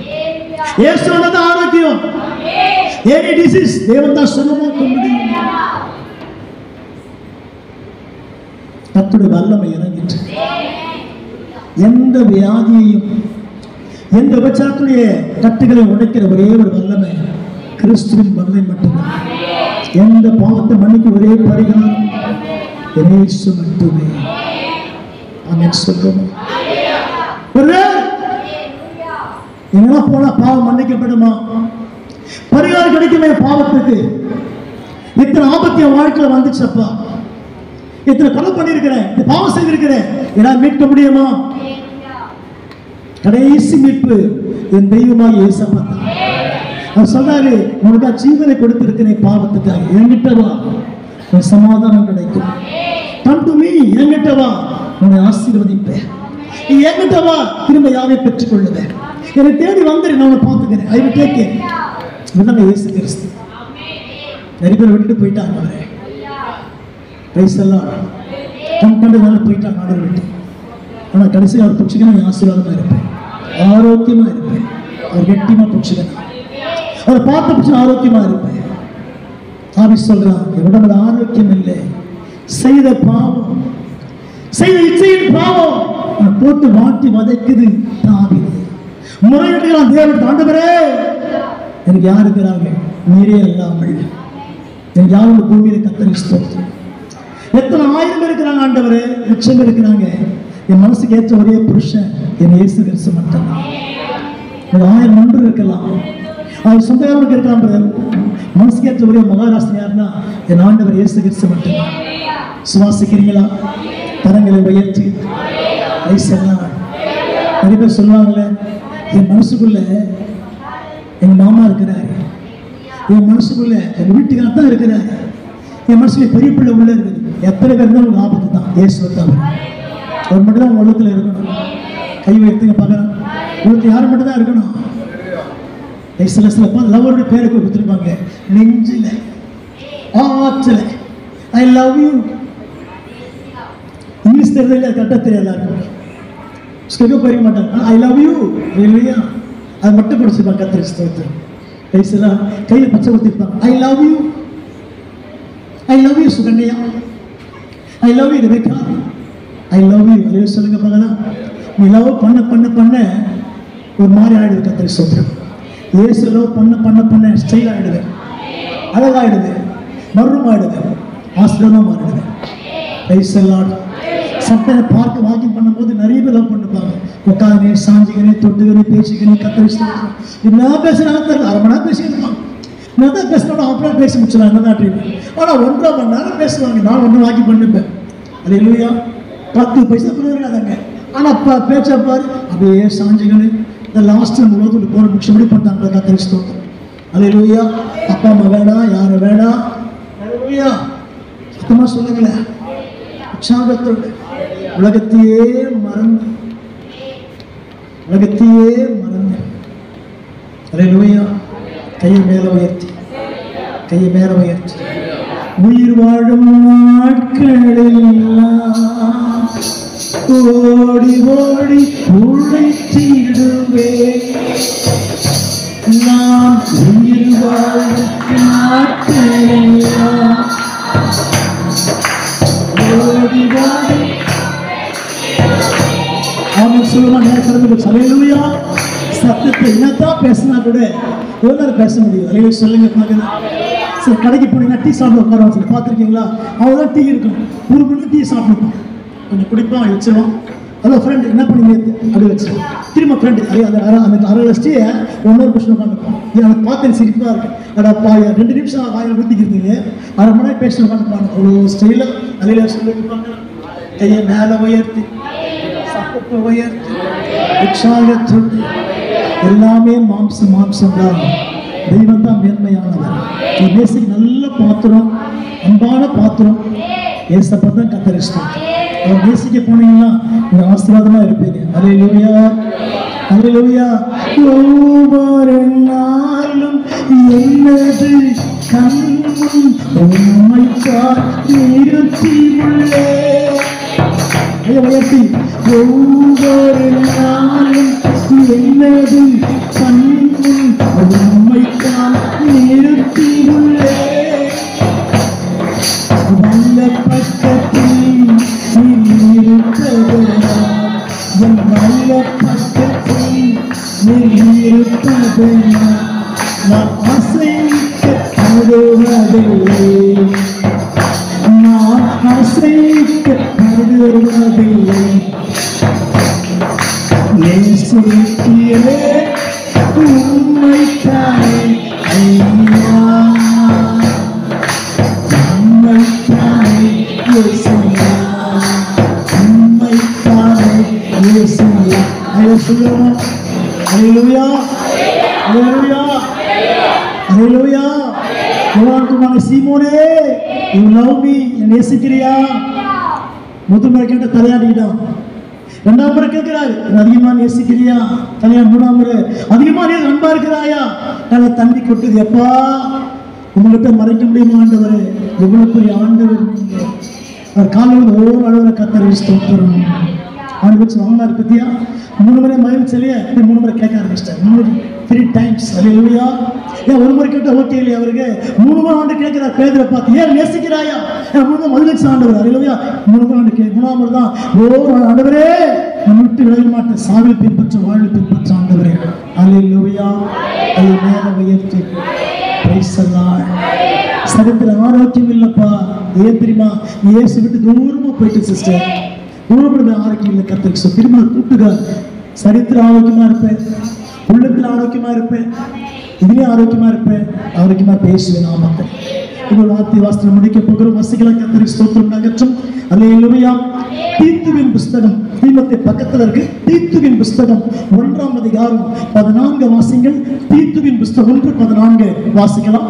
இயேசு வந்தா ஆரோக்கியம். எனி டிசீஸ் தேவன் தான் சுகமாக்க முடியும். கர்த்தருடைய வல்லமை இறங்கிட்டு எந்த வியாதியையும், எந்த விபச்சாரத்துடைய கட்டுகளை உடைக்கிற ஒரே ஒரு வல்லமை கிறிஸ்துவின் வல்லமை மட்டும்தான். எந்த பாவத்தை மன்னிக்க ஒரே பரிகாரம் இயேசு மட்டுமே. ஆமென் சொல்லுங்க. எங்கன்னா போனா பாவம் மன்னிக்கப்படுமா? பரிகாரம் கிடைக்குமே பாவத்துக்கு? இத்தனை ஆபத்து என் வாழ்க்கையில வந்துச்சப்பா, இத்தனை கொலை பண்ணிருக்கிறேன், இந்த பாவம் செய்திருக்கிறேன், என்னால் மீட்க முடியுமா? கடைசி மீட்பு என் தெய்வமாக இயேசப்பா. அவர் சொன்னாரு, உனக்கு ஜீவனை கொடுத்திருக்கிறேன் பாவத்துக்காக, என்கிட்ட வா உன் சமாதானம் கிடைக்கும். Come to me, என்கிட்ட வா உன்னை ஆசீர்வதிப்பேன். நீ என்கிட்ட வா திரும்ப யாவை பெற்றுக் கொள்ளுவேன். என்னை தேடி வந்துரு, நான் உன்னை பார்த்துக்கிறேன். I will take care. இதுதான் இயேசு கிறிஸ்து. நிறைய பேர் விட்டுட்டு போயிட்டாங்க அவரை. பிரைஸ் எல்லாம் கண்டதுனால போயிட்டாங்க ஆண்டவர் விட்டு. ஆனால் கடைசி அவர் பிடிச்சிக்கணும், ஆசீர்வாதமா இருப்பேன், ஆரோக்கியமா இருப்பேன். அவர் கெட்டியமா பிடிச்சிக்கணும், அவரை பார்த்து பிடிச்சி ஆரோக்கியமா இருப்பேன். ஆவி சொல்றான், உடம்புல ஆரோக்கியம் இல்லை, செய்த பாவம், செய்த இச்சையின் பாவம் போட்டு மாட்டி வதைக்குது. தாவீது முறையிடுகிறான் தேவன், ஆண்டவரே எனக்கு யார் இருக்கிறாங்க, நீரே அல்லாமல் எனக்கு யாரும் பூமியில கர்த்தரை ஸ்தோத்திரம். எத்தனை ஆயிரம் இருக்கிறாங்க ஆண்டவரே, லட்சம் இருக்கிறாங்க. என் மனசுக்கு ஏற்ற ஒரே புருஷன் என் இயேசு கிறிஸ்து மட்டும்தான். 1000 நண்பர் இருக்கலாம், அவர் சொந்தக்காரனுக்கு இருக்கலாம், மனசுக்கு ஏற்ற ஒரே மகாராஷ்டிரம் யாருன்னா என் ஆண்டவர் இயேசு கிறிஸ்து மட்டும்தான். சுவாசிக்கிறீங்களா? தரங்களை உயர்த்தி நிறைய பேர் சொல்லுவாங்கல்ல, என் மனசுக்குள்ள எங்க மாமா இருக்கிறாரு, என் மனசுக்குள்ள எங்க வீட்டுக்கார தான் இருக்கிறாரு, என் மனசுல பெரிய பிள்ளை உள்ள இருக்குது. எத்தனை பேர் தான் உங்களுக்கு ஆபத்து தான். இயேசு தான் அவர் மட்டும் தான் உலகத்தில் இருக்கணும். கை வைத்துங்க பார்க்கலாம், உங்களுக்கு யார் மட்டும் தான் இருக்கணும். சில சில லவருடைய பேரை கொடுத்துருப்பாங்க, நெஞ்சில ஆற்றல ஐ லவ் யூ. இங்கிலீஷ் தெரிஞ்சதில்லை, கரெக்டாக தெரியும் எல்லாருக்கும். ஸ்டெகோ போயிருக்க மாட்டாங்க, ஐ லவ் யூ இல்லையா, அது மட்டும் படிச்சிருப்பாங்க. கத்திரி ஸ்தோத்திரம். பேசலாம், கையில் பச்சை கொடுத்துருப்பாங்க, I love you, I love you Sukanya, I love you Rebecca, I love you. அதே சொல்லுங்க பார்க்கலாம். நீ லவ் பண்ண பண்ண பண்ண ஒரு மாதிரி ஆயிடுது. கத்திரி ஸ்தோத்திரம். இயேசு லவ் பண்ண பண்ண பண்ண ஸ்டைல் ஆயிடுது, அழகாயிடுது, மர்மம் ஆயிடுது, ஆசிரியமாக மாறிடுது. பேசலாம். சட்டை பார்க்க வாக்கிங் பண்ணும்போது நிறைய பேர் லவ் பண்ணிப்பாங்க. உட்காந்து சாஞ்சிக்கனே, தொட்டுக்கனே, பேசிக்கனே, கத்திரி ஸ்தோத்திரம். என்ன பேசுறாங்க தெரியல, அரை மணி நேரம் பேசியிருப்பாங்க. நான் தான் பேசினா அப்புறம் பேசி முடிச்சிடலாம் என்ன ட்ரீட். ஆனால் 1.5 மணி நேரம் பேசுவாங்க. நான் ஒன்று வாக்கிங் பண்ணிப்பேன். அது இல்லையா 10 பைசா கொடுக்குறாங்க. ஆனால் பேச்சா பாரு அப்படியே சாஞ்சிக்கனே. இந்த லாஸ்ட் உலகத்துக்கு போன புக்ஸ் எப்படி பண்ணிட்டாங்க கத்திரி ஸ்தோத்திரம். அது இல்லையா, அப்பா அம்மா வேணாம், யாரை வேணாம், இல்லையா சுத்தமாக சொல்லுங்களேன். உற்சாகத்தோடு உலகத்தையே மறந்து, உலகத்தையே மறந்து. அல்லேலூயா. கையை மேல உயர்த்தி, கையை மேல உயர்த்தி. உயிர் வாழும் நாட்களெல்லாம் ஓடி ஓடி உழைத்திடுவே, நான் உயிர் வாழும் நாட்களெல்லாம் ஓடி ஓடி. அவன் சொல்லுமா நேரத்தில் அல்லேலூயா. சத்தத்தை என்னத்தான் பேசினா கூட ஒரு பேச முடியும். அல்லேலூயா சொல்லுங்க பார்க்கலாம். சரி, கடைக்கு போனீங்கன்னா டீ சாப்பிட உட்கார சொல்லி பார்த்துருக்கீங்களா? அவங்க தான் டீ இருக்கும், ஒரு மணி டீ சாப்பிடுவோம், கொஞ்சம் குடிப்போம், வச்சிருவோம். ஹலோ ஃப்ரெண்ட் என்ன பண்ணி அப்படி வச்சிருவோம். திரும்ப ஃப்ரெண்டு அந்த அரை வச்சு ஒன்னொரு கொஸ்டின் உட்காந்துப்போம். எனக்கு பார்த்து சிரிப்பாக இருக்கு. அடா பாயா 2 நிமிஷம் வாயில் ஊற்றிக்கிறதுங்க, அரை மணி நேரம் பேசி உட்காந்துப்பாங்க. அவ்வளோ ஸ்டைலாக அல்லேலூயா சொல்லியிருப்பாங்க. கையை மேலே உயர்த்தி, சத்தத்தை உயர்த்தி, உற்சாகத்தோடு. எல்லாமே மாம்சம் மாம்சம் தான், தெய்வம் தான் மேன்மையானவர். நேசிக்கு நல்ல பாத்திரம், அன்பான பாத்திரம் ஏசப்பா தான் கர்த்தர் இஷ்டம். அவர் நேசிக்க போனீங்கன்னா நீங்க ஆசீர்வாதமா இருப்பீங்க. அல்லேலூயா, அல்லேலூயா. ஒவ்வொரு நாளும் என்னது கண்ணும் உம்மைத்தான் நிறுத்தி உள்ளே. உயர்த்தி. ஒவ்வொரு நாளும் என்னது கண்ணும் உம்மைத்தான் நிறுத்தி உள்ளே. வல்ல பக்கத்தில் இருப்பதனால், என் வல்ல பக்கத்தில் இருப்பதனால் நான் அசைக்கப்படுவதில்லை, நான் அசைக்கப்படுவதில்லை. நேசிக்கிறே உம்மைத்தானே ஐயா, உம்மைத்தானே இயேசுவா, உம்மைத்தானே இயேசுவா. சொல்லுவோம். அல்லேலூயா, அல்லேலூயா. யூ லவ் மீ, என்னை நேசிக்கிறியா? முதல் முறை கேட்ட தலையாடிக்கிட்டான். இரண்டாவது முறை கேட்கிறாரு, அதிகமா நேசிக்கிறியா? தலையாடு. மூணாவது முறை, அதிகமா நீ அன்பா இருக்கிறாயா? நல்ல தண்ணி கொட்டுது. எப்பா உங்கள்கிட்ட மறைக்க முடியுமா ஆண்டவரே? எவ்வளவு பெரிய ஆண்டவர் நீங்க. அவர் காலையில் ஒவ்வொரு அளவுல கத்தரை ஸ்தோத்திரம். அவனை வச்சு வாங்கினாரு பத்தியா? 3 முறை மகிழ்ச்சி இல்லையா? 3 முறை கேட்க ஆரம்பிச்சிட்டார். 3 times. அல்லேலூயா. ஏன் ஒரு முறை கேட்ட ஓகே இல்லையா அவருக்கு? 3 முறை ஆண்டு கேட்கிறார். பேதுரை பார்த்து, ஏன் நேசிக்கிறாயா? 3 முறை மகிழ்ச்சி ஆண்டவர். அல்லேலூயா. 3 முறை ஆண்டு கேட்க. 3ஆம் முறை தான், ஓ ஆண்டவரே நான் விட்டு விலக மாட்டேன், சாவில் பின்பற்ற வாழ்வில் பின்பற்ற ஆண்டவரே. அல்லேலூயா. அதை மேல உயர்த்தி சரித்திர ஆரோக்கியம் இல்லப்பா. ஏன் தெரியுமா? இயேசு விட்டு தூரமா போயிட்டு சிஸ்டர், தூரப்படுத்த ஆரோக்கியம் இல்லை. கத்திரிக்கு திரும்ப கூட்டுக. சரித்திர ஆரோக்கியமா இருப்பேன், உள்ளத்துல ஆரோக்கியமா இருப்பேன், இதுலயும் ஆரோக்கியமா இருப்பேன், ஆரோக்கியமா பேசுவேன். நாமத்தை இவர் வார்த்தை வாசனை முடிக்க போகிறோம். வசிக்கலாம். கத்திரிக்கு ஸ்தோத்திரம் நகற்றும். அல்லேலூயா. தீத்துவின் புஸ்தகம், தீமோத்தேயு பக்கத்துல இருக்கு. தீத்துவின் புஸ்தகம் 1ஆம் அதிகாரம் 14 வாசிங்கள். தீத்துவின் புஸ்தகம் 1:14 வாசிக்கலாம்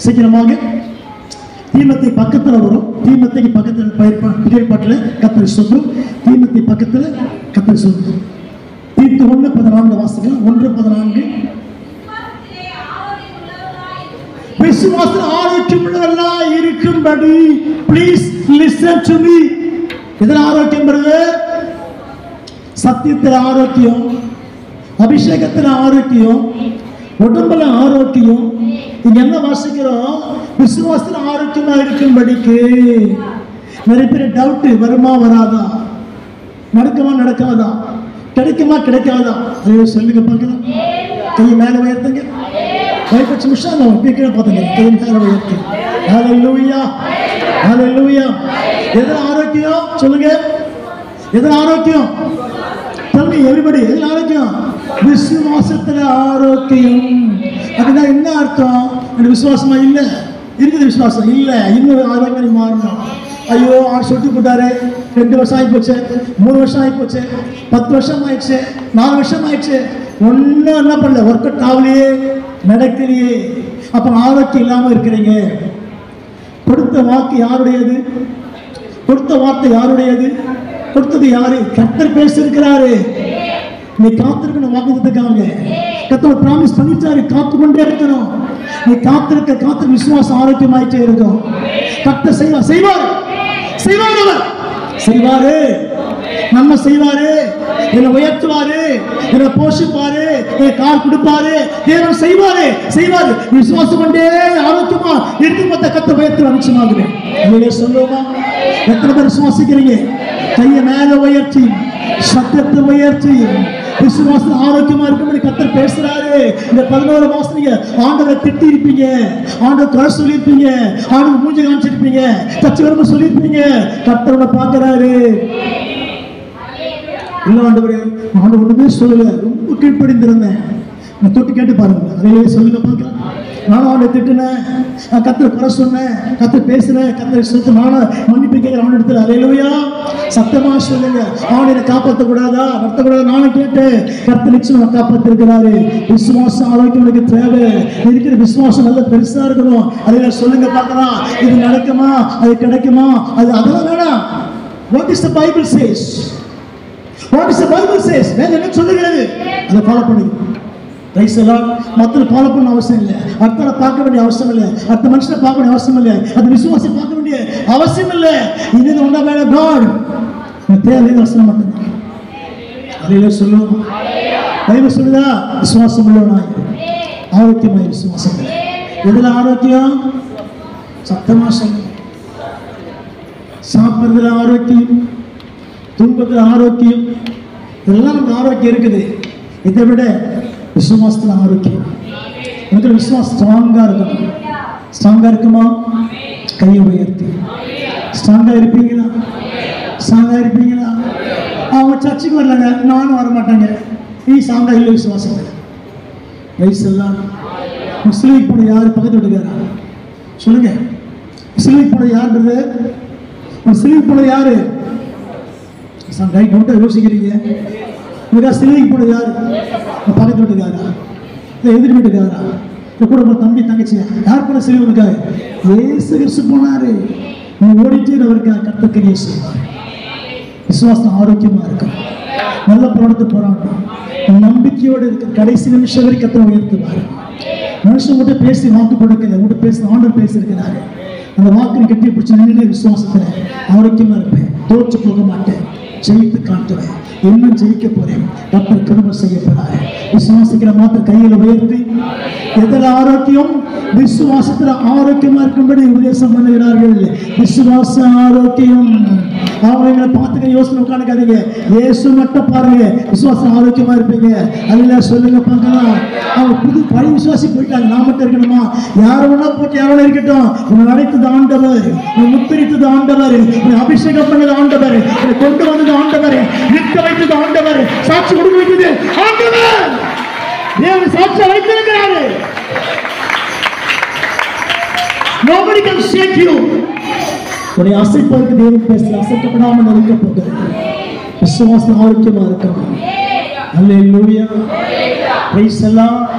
சீக்கிரமாக. தீமோத்தேயு பக்கத்துல வரும். தீமோத்தேயு பக்கத்துல பயிர்பாட்டில் கத்தரி சொல்லும். தீமோத்தேயு பக்கத்துல கத்தரி சொல்லும். தீத்து 1:14 வாசிக்கலாம். 1:14. விசுவாசத்தில் ஆரோக்கியம் உள்ளவர்களாய் இருக்கும்படி ப்ளீஸ் லிசன் டு மீ. இதில் ஆரோக்கியம் வருது. சத்தியத்தில் ஆரோக்கியம், அபிஷேகத்தில் ஆரோக்கியம், உடம்புல ஆரோக்கியம். இங்க என்ன வாசிக்கிறோம்? விசுவாசத்தில் ஆரோக்கியமா இருக்கும்படிக்கு. நிறைய பேர் டவுட், வருமா வராதா, நடக்குமா நடக்காதா, கிடைக்குமா கிடைக்காதா? அதை சொல்லுங்க பார்க்கலாம். கையை மேல உயர்த்துங்க. கைப்பற்றி நிமிஷம் கீழே பார்த்துங்க. கையை மேல உயர்த்து. ஹல்லேலூயா, ஹல்லேலூயா. எதில் ஆரோக்கியம் சொல்லுங்க? எதில் ஆரோக்கியம்? தம்பி எவ்ரிபடி, எதில் ஆரோக்கியம்? விசுவாசத்துல ஆரோக்கியம். அப்படின்னா என்ன அர்த்தம்? விசுவாசமா இல்ல இருக்குது, விசுவாசம் இல்ல, இன்னும் ஆரோக்கியம் மாறணும். ஐயோ ஆள் சொல்லிட்டு போட்டாரு, 2 வருஷம் ஆகி போச்சு, 3 வருஷம் ஆகி போச்சு, 10 வருஷம் ஆயிடுச்சு, 4 வருஷம் ஆயிடுச்சு, ஒன்னும் என்ன பண்ணல, ஒர்க் அவுட் ஆகலையே, நடக்கலையே. அப்ப ஆரோக்கியம் இல்லாம இருக்கிறீங்க. கொடுத்த வாக்கு யாருடையது? கொடுத்த வார்த்தை யாருடையது? கொடுத்தது யாரு? கர்த்தர் பேசியிருக்கிறாரு. நீ காத்திருக்கணும். வாக்குத்தத்தக்காக கர்த்தர் பிராமிஸ் பண்ணிட்டாரு. காத்து கொண்டே இருக்கணும். நீ காத்திருக்க விசுவாசம் ஆரோக்கியமாயிட்டே இருக்கும். கர்த்தர் செய்வார், செய்வார், அவர் செய்வாரு, நன்மை செய்வாரு, என்னை உயர்த்துவாரு, என்னை போஷிப்பாரு, என்னை கார் கொடுப்பாரு, தேவன் செய்வாரு. விசுவாசம் கொண்டே ஆரோக்கியமா இருக்கு. மொத்த கர்த்தர் உயர்த்து நிச்சயமாகுது. நீங்களே சொல்லுவோமா? எத்தனை பேர் விசுவாசிக்கிறீங்க? கையை மேல உயர்த்தி, சத்தத்தை உயர்த்தி, விசுவாசம் ஆரோக்கியமா இருக்கும்படி கர்த்தர் பேசுறாரு. இந்த 11 மாசம் நீங்க ஆண்டவரை திட்டி இருப்பீங்க, ஆண்டவர் குறை சொல்லியிருப்பீங்க, ஆண்டவர் மூஞ்சி காமிச்சிருப்பீங்க, தச்சு வரும்போது சொல்லியிருப்பீங்க. கர்த்தரோட பாக்குறாரு. இல்ல ஆண்டவரே, ஆண்டவர் ஒண்ணுமே சொல்லல, ரொம்ப கீழ்ப்படிந்திருந்தேன். தொட்டு கேட்டு பாருங்க. அதையே சொல்லுங்க பார்க்கலாம். நானும் அவனை திட்டினேன், கர்த்தரை குறை சொன்னேன், கர்த்தர் பேசுறேன், கர்த்தரை சொல்லிட்டு நானும் மன்னிப்பு கேட்கிறேன் அவன் இடத்துல. அல்லேலூயா. சத்தமா சொல்லுங்க. அவனை காப்பாற்ற கூடாதா, நடத்தக்கூடாது? நானும் கேட்டேன். கர்த்தர் நிச்சயம் காப்பாத்திருக்கிறாரு. விசுவாசம் ஆரோக்கியம் உனக்கு தேவை. இருக்கிற விசுவாசம் நல்ல பெருசா இருக்கணும். அதை சொல்லுங்க பார்க்கலாம். இது நடக்குமா, அது கிடைக்குமா, அதெல்லாம் வேணாம். What is the Bible says? What is the Bible says? வேதம் என்ன சொல்லுகிறது? அதை ஃபாலோ பண்ணுங்க. ரைஸ் எல்லாம் மற்றவங்க ஃபாலோ பண்ண அவசியம் இல்லை. அடுத்த பார்க்க வேண்டிய அவசியம் இல்லை. அடுத்த மனுஷனை பார்க்க வேண்டிய அவசியம் இல்லை. அது விசுவாசம் பார்க்க வேண்டிய அவசியம் இல்லை. இது ஒன்றா வேற காட் தேவையான அவசியம் மட்டும்தான். அதையில சொல்லுவோம். பைபிள் சொல்லுதா? விசுவாசம் உள்ளவனாய் ஆரோக்கியமாய் விசுவாசம். எதுல ஆரோக்கியம்? சத்தமா சொல்லுங்க. சாப்பிட்றதுல ஆரோக்கியம், தூக்கத்துல ஆரோக்கியம், இதெல்லாம் நமக்கு ஆரோக்கியம் இருக்குது. இதை விட விசுவாசத்துல ஆரோக்கியம். எனக்கு விசுவாசம் ஸ்ட்ராங்கா இருக்கணும். ஸ்ட்ராங்கா இருக்குமா? கையை உயர்த்தி. ஸ்ட்ராங்கா இருப்பீங்களா? ஸ்ட்ராங்கா இருப்பீங்களா? அவங்க சர்ச்சுக்கு வரலங்க, நானும் வரமாட்டேங்க. நீ ஸ்ட்ராங்கா இல்லை விசுவாசம். வயசு எல்லாம் முஸ்லீம் கூட யாரு பக்கத்து விட்டுக்காரா சொல்லுங்க? முஸ்லீம் கூட யாருன்றது? முஸ்லீம் கூட யாரு? ரைட் நோட்டை யோசிக்கிறீங்க. சிலைக்கு போன யாரு? பக்கத்து வீட்டுக்காரா, இல்லை எதிர் வீட்டுக்காரா, கூட ஒரு தம்பி தங்கச்சி யார் கூட சரி இருக்காரு? இயேசு கிறிஸ்து போனாரு. நீ ஓடிட்டு அவருக்காக கர்த்தர் கிரியை செய்வார். விசுவாசம் ஆரோக்கியமா இருக்கும். நல்ல பிரவணத்தை போராட்டம் நம்பிக்கையோடு இருக்க கடைசி நிமிஷம் வரை கர்த்தர் உயர்த்துவார். மனுஷன் கூட பேசி வாக்கு கொடுக்கல, கூட பேசி ஆண்டவர் பேசியிருக்கிறாரு. அந்த வாக்கு கட்டி பிடிச்சி நின்று விசுவாசத்துல ஆரோக்கியமா இருப்பேன், தோற்று போக மாட்டேன், ஜெயித்து காட்டுவேன், இன்னும் ஜெயிக்க போறேன், கர்த்தர் கிருபை செய்ய போறாரு. விசுவாசிக்கிற மாத்திரம் கையில உயர்த்தி எதில் ஆரோக்கியம்? விசுவாசத்துல ஆரோக்கியமா இருக்கும்படி உபதேசம் பண்ணுகிறார்கள். விசுவாச ஆரோக்கியம். அவங்களை பார்த்துக்க யோசனை உட்காந்துக்காதீங்க, இயேசு மட்டும் பாருங்க, விசுவாசம் ஆரோக்கியமா இருப்பீங்க. அதுல சொல்லுங்க பார்க்கலாம். அவங்க புது பழைய விசுவாசி போயிட்டாங்க, நான் மட்டும் இருக்கணுமா? யார் வேணா போட்டு யாரோட இருக்கட்டும். உன்னை அழைத்தது ஆண்டவர், உன்னை முத்திரித்தது ஆண்டவர், உன்னை அபிஷேகம் பண்ணது ஆண்டவர், உன்னை கொண்டு வந்தது ஆண்டவர், நிற்க வைத்தது ஆண்டவர், சாட்சி கொடுக்க வைத்தது ஆண்டவர். தேவன் சாட்சி வைத்திருக்கிறாரு. Nobody can shake you. உன்னை அசைப்பதற்கு தேவன் பேசல, அசைக்கப்படாமல் நிற்க போகிறது. விசுவாசம் ஆரோக்கியமா இருக்கணும். அல்லேலூயா. Praise the Lord.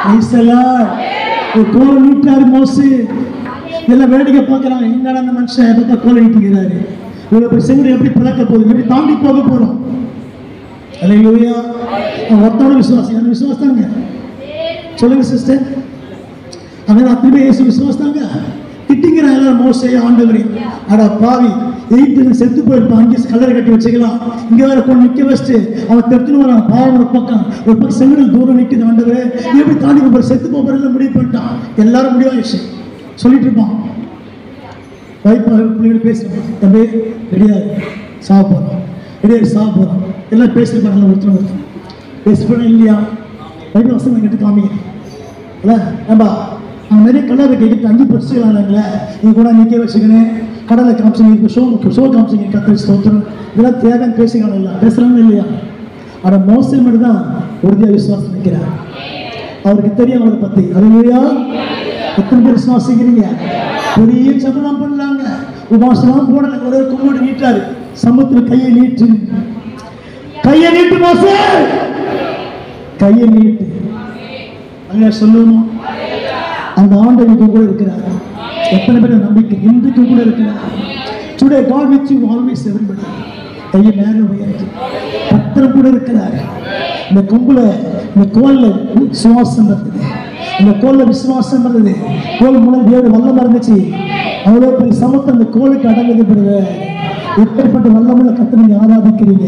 Praise the Lord. ஒரு கோலை நீட்டாரு மோசே. எல்லாம் வேடிக்கை பார்க்கறாங்க, என்னடா அந்த மனுஷன் எப்ப கோலை நீட்டுகிறாரு, இவ்வளவு போய் செங்கல் எப்படி பிளக்க போகுது, எப்படி தாண்டி போக போறோம். அல்லேலூயா. ஒருத்தோட விசுவாசம், அந்த விசுவாசத்தாங்க சொல்லுங்க சிஸ்டர். அவன் அத்தனை இயேசு விசுவாசத்தாங்க திட்டிங்கிற எல்லாரும் மோசே ஆண்டவரே, அட பாவி, எயித்து செத்து போயிருப்பான், அங்கே கல்லறை கட்டி வச்சுக்கலாம், இங்க வேற கொண்டு நிக்க வச்சுட்டு அவன் தெத்துன்னு வரான். பாவம் ஒரு பக்கம் செங்கல் தூரம் நிற்குது. ஆண்டவரே எப்படி தாண்டி போற, செத்து போறதுல முடிவு பண்ணிட்டான். எல்லாரும் முடிவாயிடுச்சு சொல்லிட்டு இருப்பான். பிள்ளைகள் பேசுறான், தம்பி ரெடியாது சாக போறோம், ரெடியாது சாக போறோம், எல்லாம் பேசிருப்பாங்க. ஒருத்தர் பேசிப்போம் இல்லையா? பைபிள் வசனம் கேட்டு காமிங்க இல்ல ஏன்பா, அவங்க நிறைய கலரை கேட்டு 5 பரிசுகளாங்களே, இது கூட நிற்க வச்சுக்கணும், கடலை காமிச்சிங்க, ஷோ காமிச்சிங்க, கத்திரி ஸ்தோத்திரம், இதெல்லாம் தேவையான பேசிக்கலாம். இல்லை பேசுறாங்க இல்லையா? ஆனால் மோசே மட்டும் தான் உறுதியாக விசுவாசம் நிற்கிறார். அவருக்கு தெரியும் அவரை பற்றி. அதுலையா எத்தனை பேர் விசுவாசிக்கிறீங்க? பெரிய ஜபம் பண்ணலாங்க, உபாசனம் போடல, ஒரே கும்பிடு நீட்டாரு, சமத்துல கையை நீட்டு, கையை நீட்டு மோசே, கையை நீட்டு. அங்க சொல்லுவோமா? அந்த ஆண்டவருக்கு கூட இருக்கிறார். எத்தனை பேர் நம்பிக்கை இன்றைக்கு கூட இருக்கிறார். Today God with you always everybody. கையை மேல உயர்த்தி கர்த்தர் கூட இருக்கிறார். இந்த கும்பல இந்த கோல்ல விசுவாசம் இருந்தது, இந்த கோல்ல விசுவாசம் இருந்தது. கோல் மூலம் தேவனுடைய வல்லமை இருந்துச்சு. அவ்வளவு பெரிய சமத்தை அந்த கோலுக்கு அடங்குது. பிறகு இப்படிப்பட்ட வல்லமுள்ள கர்த்தரை நீங்க ஆராதிக்கிறீங்க,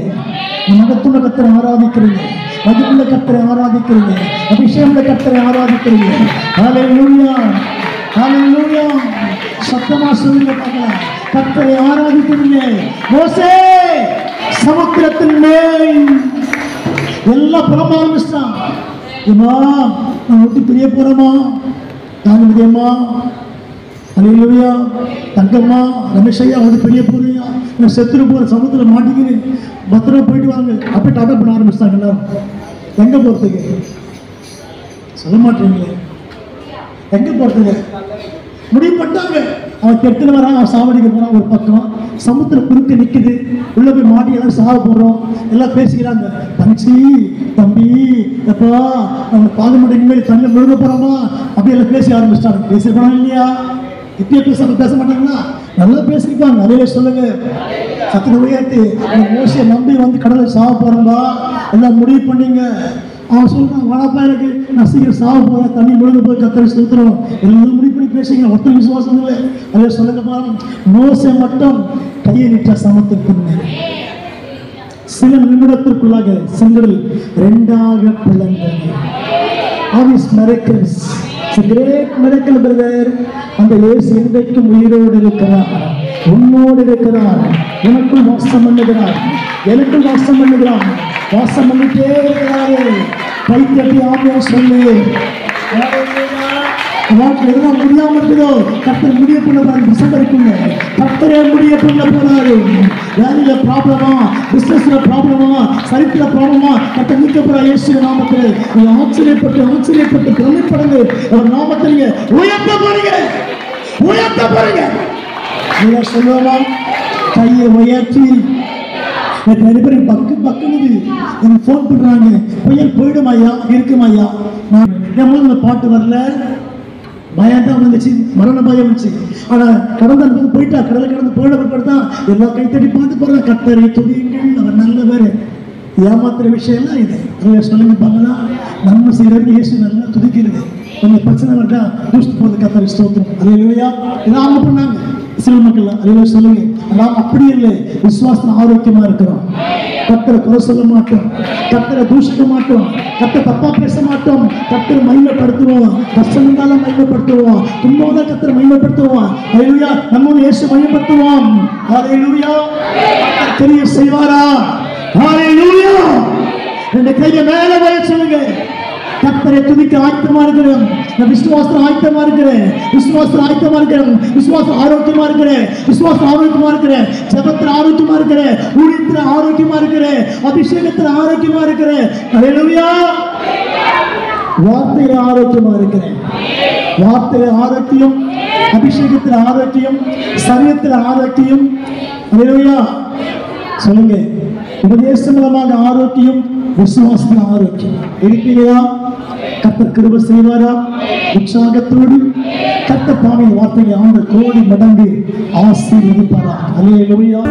மகத்துள்ள கர்த்தரை ஆராதிக்கிறீங்க, மகிமுள்ள கர்த்தரை ஆராதிக்கிறீங்க, அபிஷேகமுள்ள கர்த்தரை ஆராதிக்கிறீங்க. ஹல்லேலூயா, ஹல்லேலூயா. சத்தமா சொல்லுங்க பார்க்கலாம், கர்த்தரை ஆராதிக்கிறீங்க. மோசே சமுத்திரத்தின் மேல் எல்லாம் புறம்ப ஆரம்பிச்சிட்டான். ஏமா நான் விட்டு பிரிய போறோமா, தாங்க முடியுமா? ஹல்லேலூயா. தங்கம்மா ரமேஷையா வந்து பெரிய போறியா, நான் செத்துட்டு போற சமுத்திரம் மாட்டிக்கிறேன், பத்திரமா போயிட்டு வாங்க. அப்படி டாட்டா பண்ண ஆரம்பிச்சிட்டாங்க எல்லாரும். எங்க போறதுக்கு சொல்ல மாட்டீங்களே, எங்க போறதுக்கு முடிவு பண்ணிட்டாங்க. அவன் கெட்டுல வரான், அவன் சாவடிக்க போறான். ஒரு பக்கம் சமுத்திரம் குறுக்க நிக்குது, உள்ள போய் மாட்டி எல்லாம் சாவ போறோம். எல்லாம் பேசிக்கிறாங்க, தங்கச்சி தம்பி எப்பா அவங்க பாக மாட்டேன், இனிமேல் தண்ணியில் முழுக போறோமா, அப்படி எல்லாம் பேசி ஆரம்பிச்சிட்டாங்க. பேசிருப்பாங்க இல்லையா? இப்பயே பேச மாட்டாங்களா? நல்லா பேசிருப்பாங்க. அதையில சொல்லுங்க, சத்திர உயர்த்தி மோசையை நம்பி வந்து கடலை சாவ போறோம்பா, எல்லாம் முடிவு பண்ணீங்க. அவன் சொல்றான், வாழப்பா எனக்கு நான் சீக்கிரம் சாவ போறேன், தண்ணி முழுக போய் கத்தரி சுத்துறோம், எல்லாம் முடிவு பண்ணி பேசிங்க. ஒருத்தர் விசுவாசம் இல்லை. அதை சொல்லுங்க பாருங்க, மோசை மட்டும் கையை நீட்ட சமத்திற்கு சில நிமிடத்திற்குள்ளாக செங்கல் 2ஆக பிளந்தது. ஆவிஸ் மிரக்கிள்ஸ், கிரேட் மிரக்கிள் பிரதர். அந்த இயேசு இன்றைக்கும் உயிரோடு இருக்கிறார், உன்னோடு இருக்கிறார், எனக்குள் வாசம் பண்ணுகிறார், எனக்குள் வாசம் பண்ணுகிறார், வாசம் பண்ணிட்டே இருக்கிறாரு. கை தட்டி ஆமையா சொல்லு. எதெல்லாம் முடியாம இருக்குதோ கர்த்தர் முடிய பண்ண போறாரு. டிசம்பருக்குள்ள கர்த்தரே முடிய பண்ண போறாரு. வேலையில ப்ராப்ளமா, பிசினஸ்ல ப்ராப்ளமா, சரித்திர ப்ராப்ளமா கர்த்தர் நீக்க போறாரு. இயேசு நாமத்தில் நீங்க ஆச்சரியப்பட்டு பிரமிப்படுங்க. அவர் நாமத்தில் உயர்த்த போறீங்க, உயர்த்த போறீங்க. நீங்க சொல்லுவோமா? கையை உயர்த்தி நிறைய பேர் பக்குன்னு எனக்கு ஃபோன் பண்றாங்க, புயல் போயிடும் ஐயா, இருக்கும் ஐயா. நான் என் பாட்டு வரல, பயம் தான் வந்துச்சு, மரண பயம் வந்துச்சு. ஆனா கடந்த போயிட்டா, கடலை கடந்து போயிட பிற்பாடுதான் எல்லா கைத்தடி பார்த்து போற கர்த்தரை துதியுங்கள், அவர் நல்லவர். ஏமாத்துற விஷயம்லாம் இது. சொல்லுங்க பார்க்கலாம், நம்ம செய்யறது இயேசு நல்லா துதிக்கிறது. கொஞ்சம் பிரச்சனை வருதா தூஷ்டு போறது கர்த்தரை ஸ்தோத்திரம். அல்லேலூயா. இதான் அவங்க பண்ணாங்க சில மக்கள். அல்லேலூயா சொல்லுங்க. எல்லாம் அப்படி இல்லை, விசுவாசம் ஆரோக்கியமா இருக்கிறோம். கர்த்தரை குறை சொல்ல மாட்டோம், கர்த்தரை தூஷிக்க மாட்டோம், கர்த்தரை தப்பா பேச மாட்டோம், கர்த்தரை மகிமைப்படுத்துவோம். கஷ்டம் இருந்தாலும் மகிமைப்படுத்துவோம், துன்பம் தான் கர்த்தரை மகிமைப்படுத்துவோம். அல்லேலூயா. நம்ம இயேசு மகிமைப்படுத்துவோம். அல்லேலூயா. கர்த்தர் பெரிய செய்வாரா? ஹalleluya. ரெண்டு கையை மேல வைத்து சொல்லுங்க, கர்த்தரை துதிக்க ஆயத்தமா இருக்கிறேன், நான் விசுவாசத்துல ஆயத்தமா இருக்கிறேன், விசுவாசத்துல ஆயத்தமா இருக்கிறேன், விசுவாசம் ஆரோக்கியமா இருக்கிறேன், விசுவாசம் ஆரோக்கியமா இருக்கிறேன், ஜெபத்துல ஆரோக்கியமா இருக்கிறேன், ஊழியத்துல ஆரோக்கியமா இருக்கிறேன், அபிஷேகத்துல ஆரோக்கியமா இருக்கிறேன். ஹalleluya. வார்த்தையில ஆரோக்கியமா இருக்கிறேன். வார்த்தையில ஆரோக்கியம், அபிஷேகத்துல ஆரோக்கியம், சரீரத்துல ஆரோக்கியம். ஹalleluya. சொல்லுங்க, உபதேசம் மூலமாக ஆரோக்கியம், விசுவாசத்துல ஆரோக்கியம். இருக்கிறீங்களா? கர்த்தர் கிருபை செய்வாரா? உற்சாகத்தோடு கர்த்தர் தாமே வார்த்தையை ஆண்டு கோடி மடங்கு ஆசீர்வதிப்பாரா? அல்லேலூயா.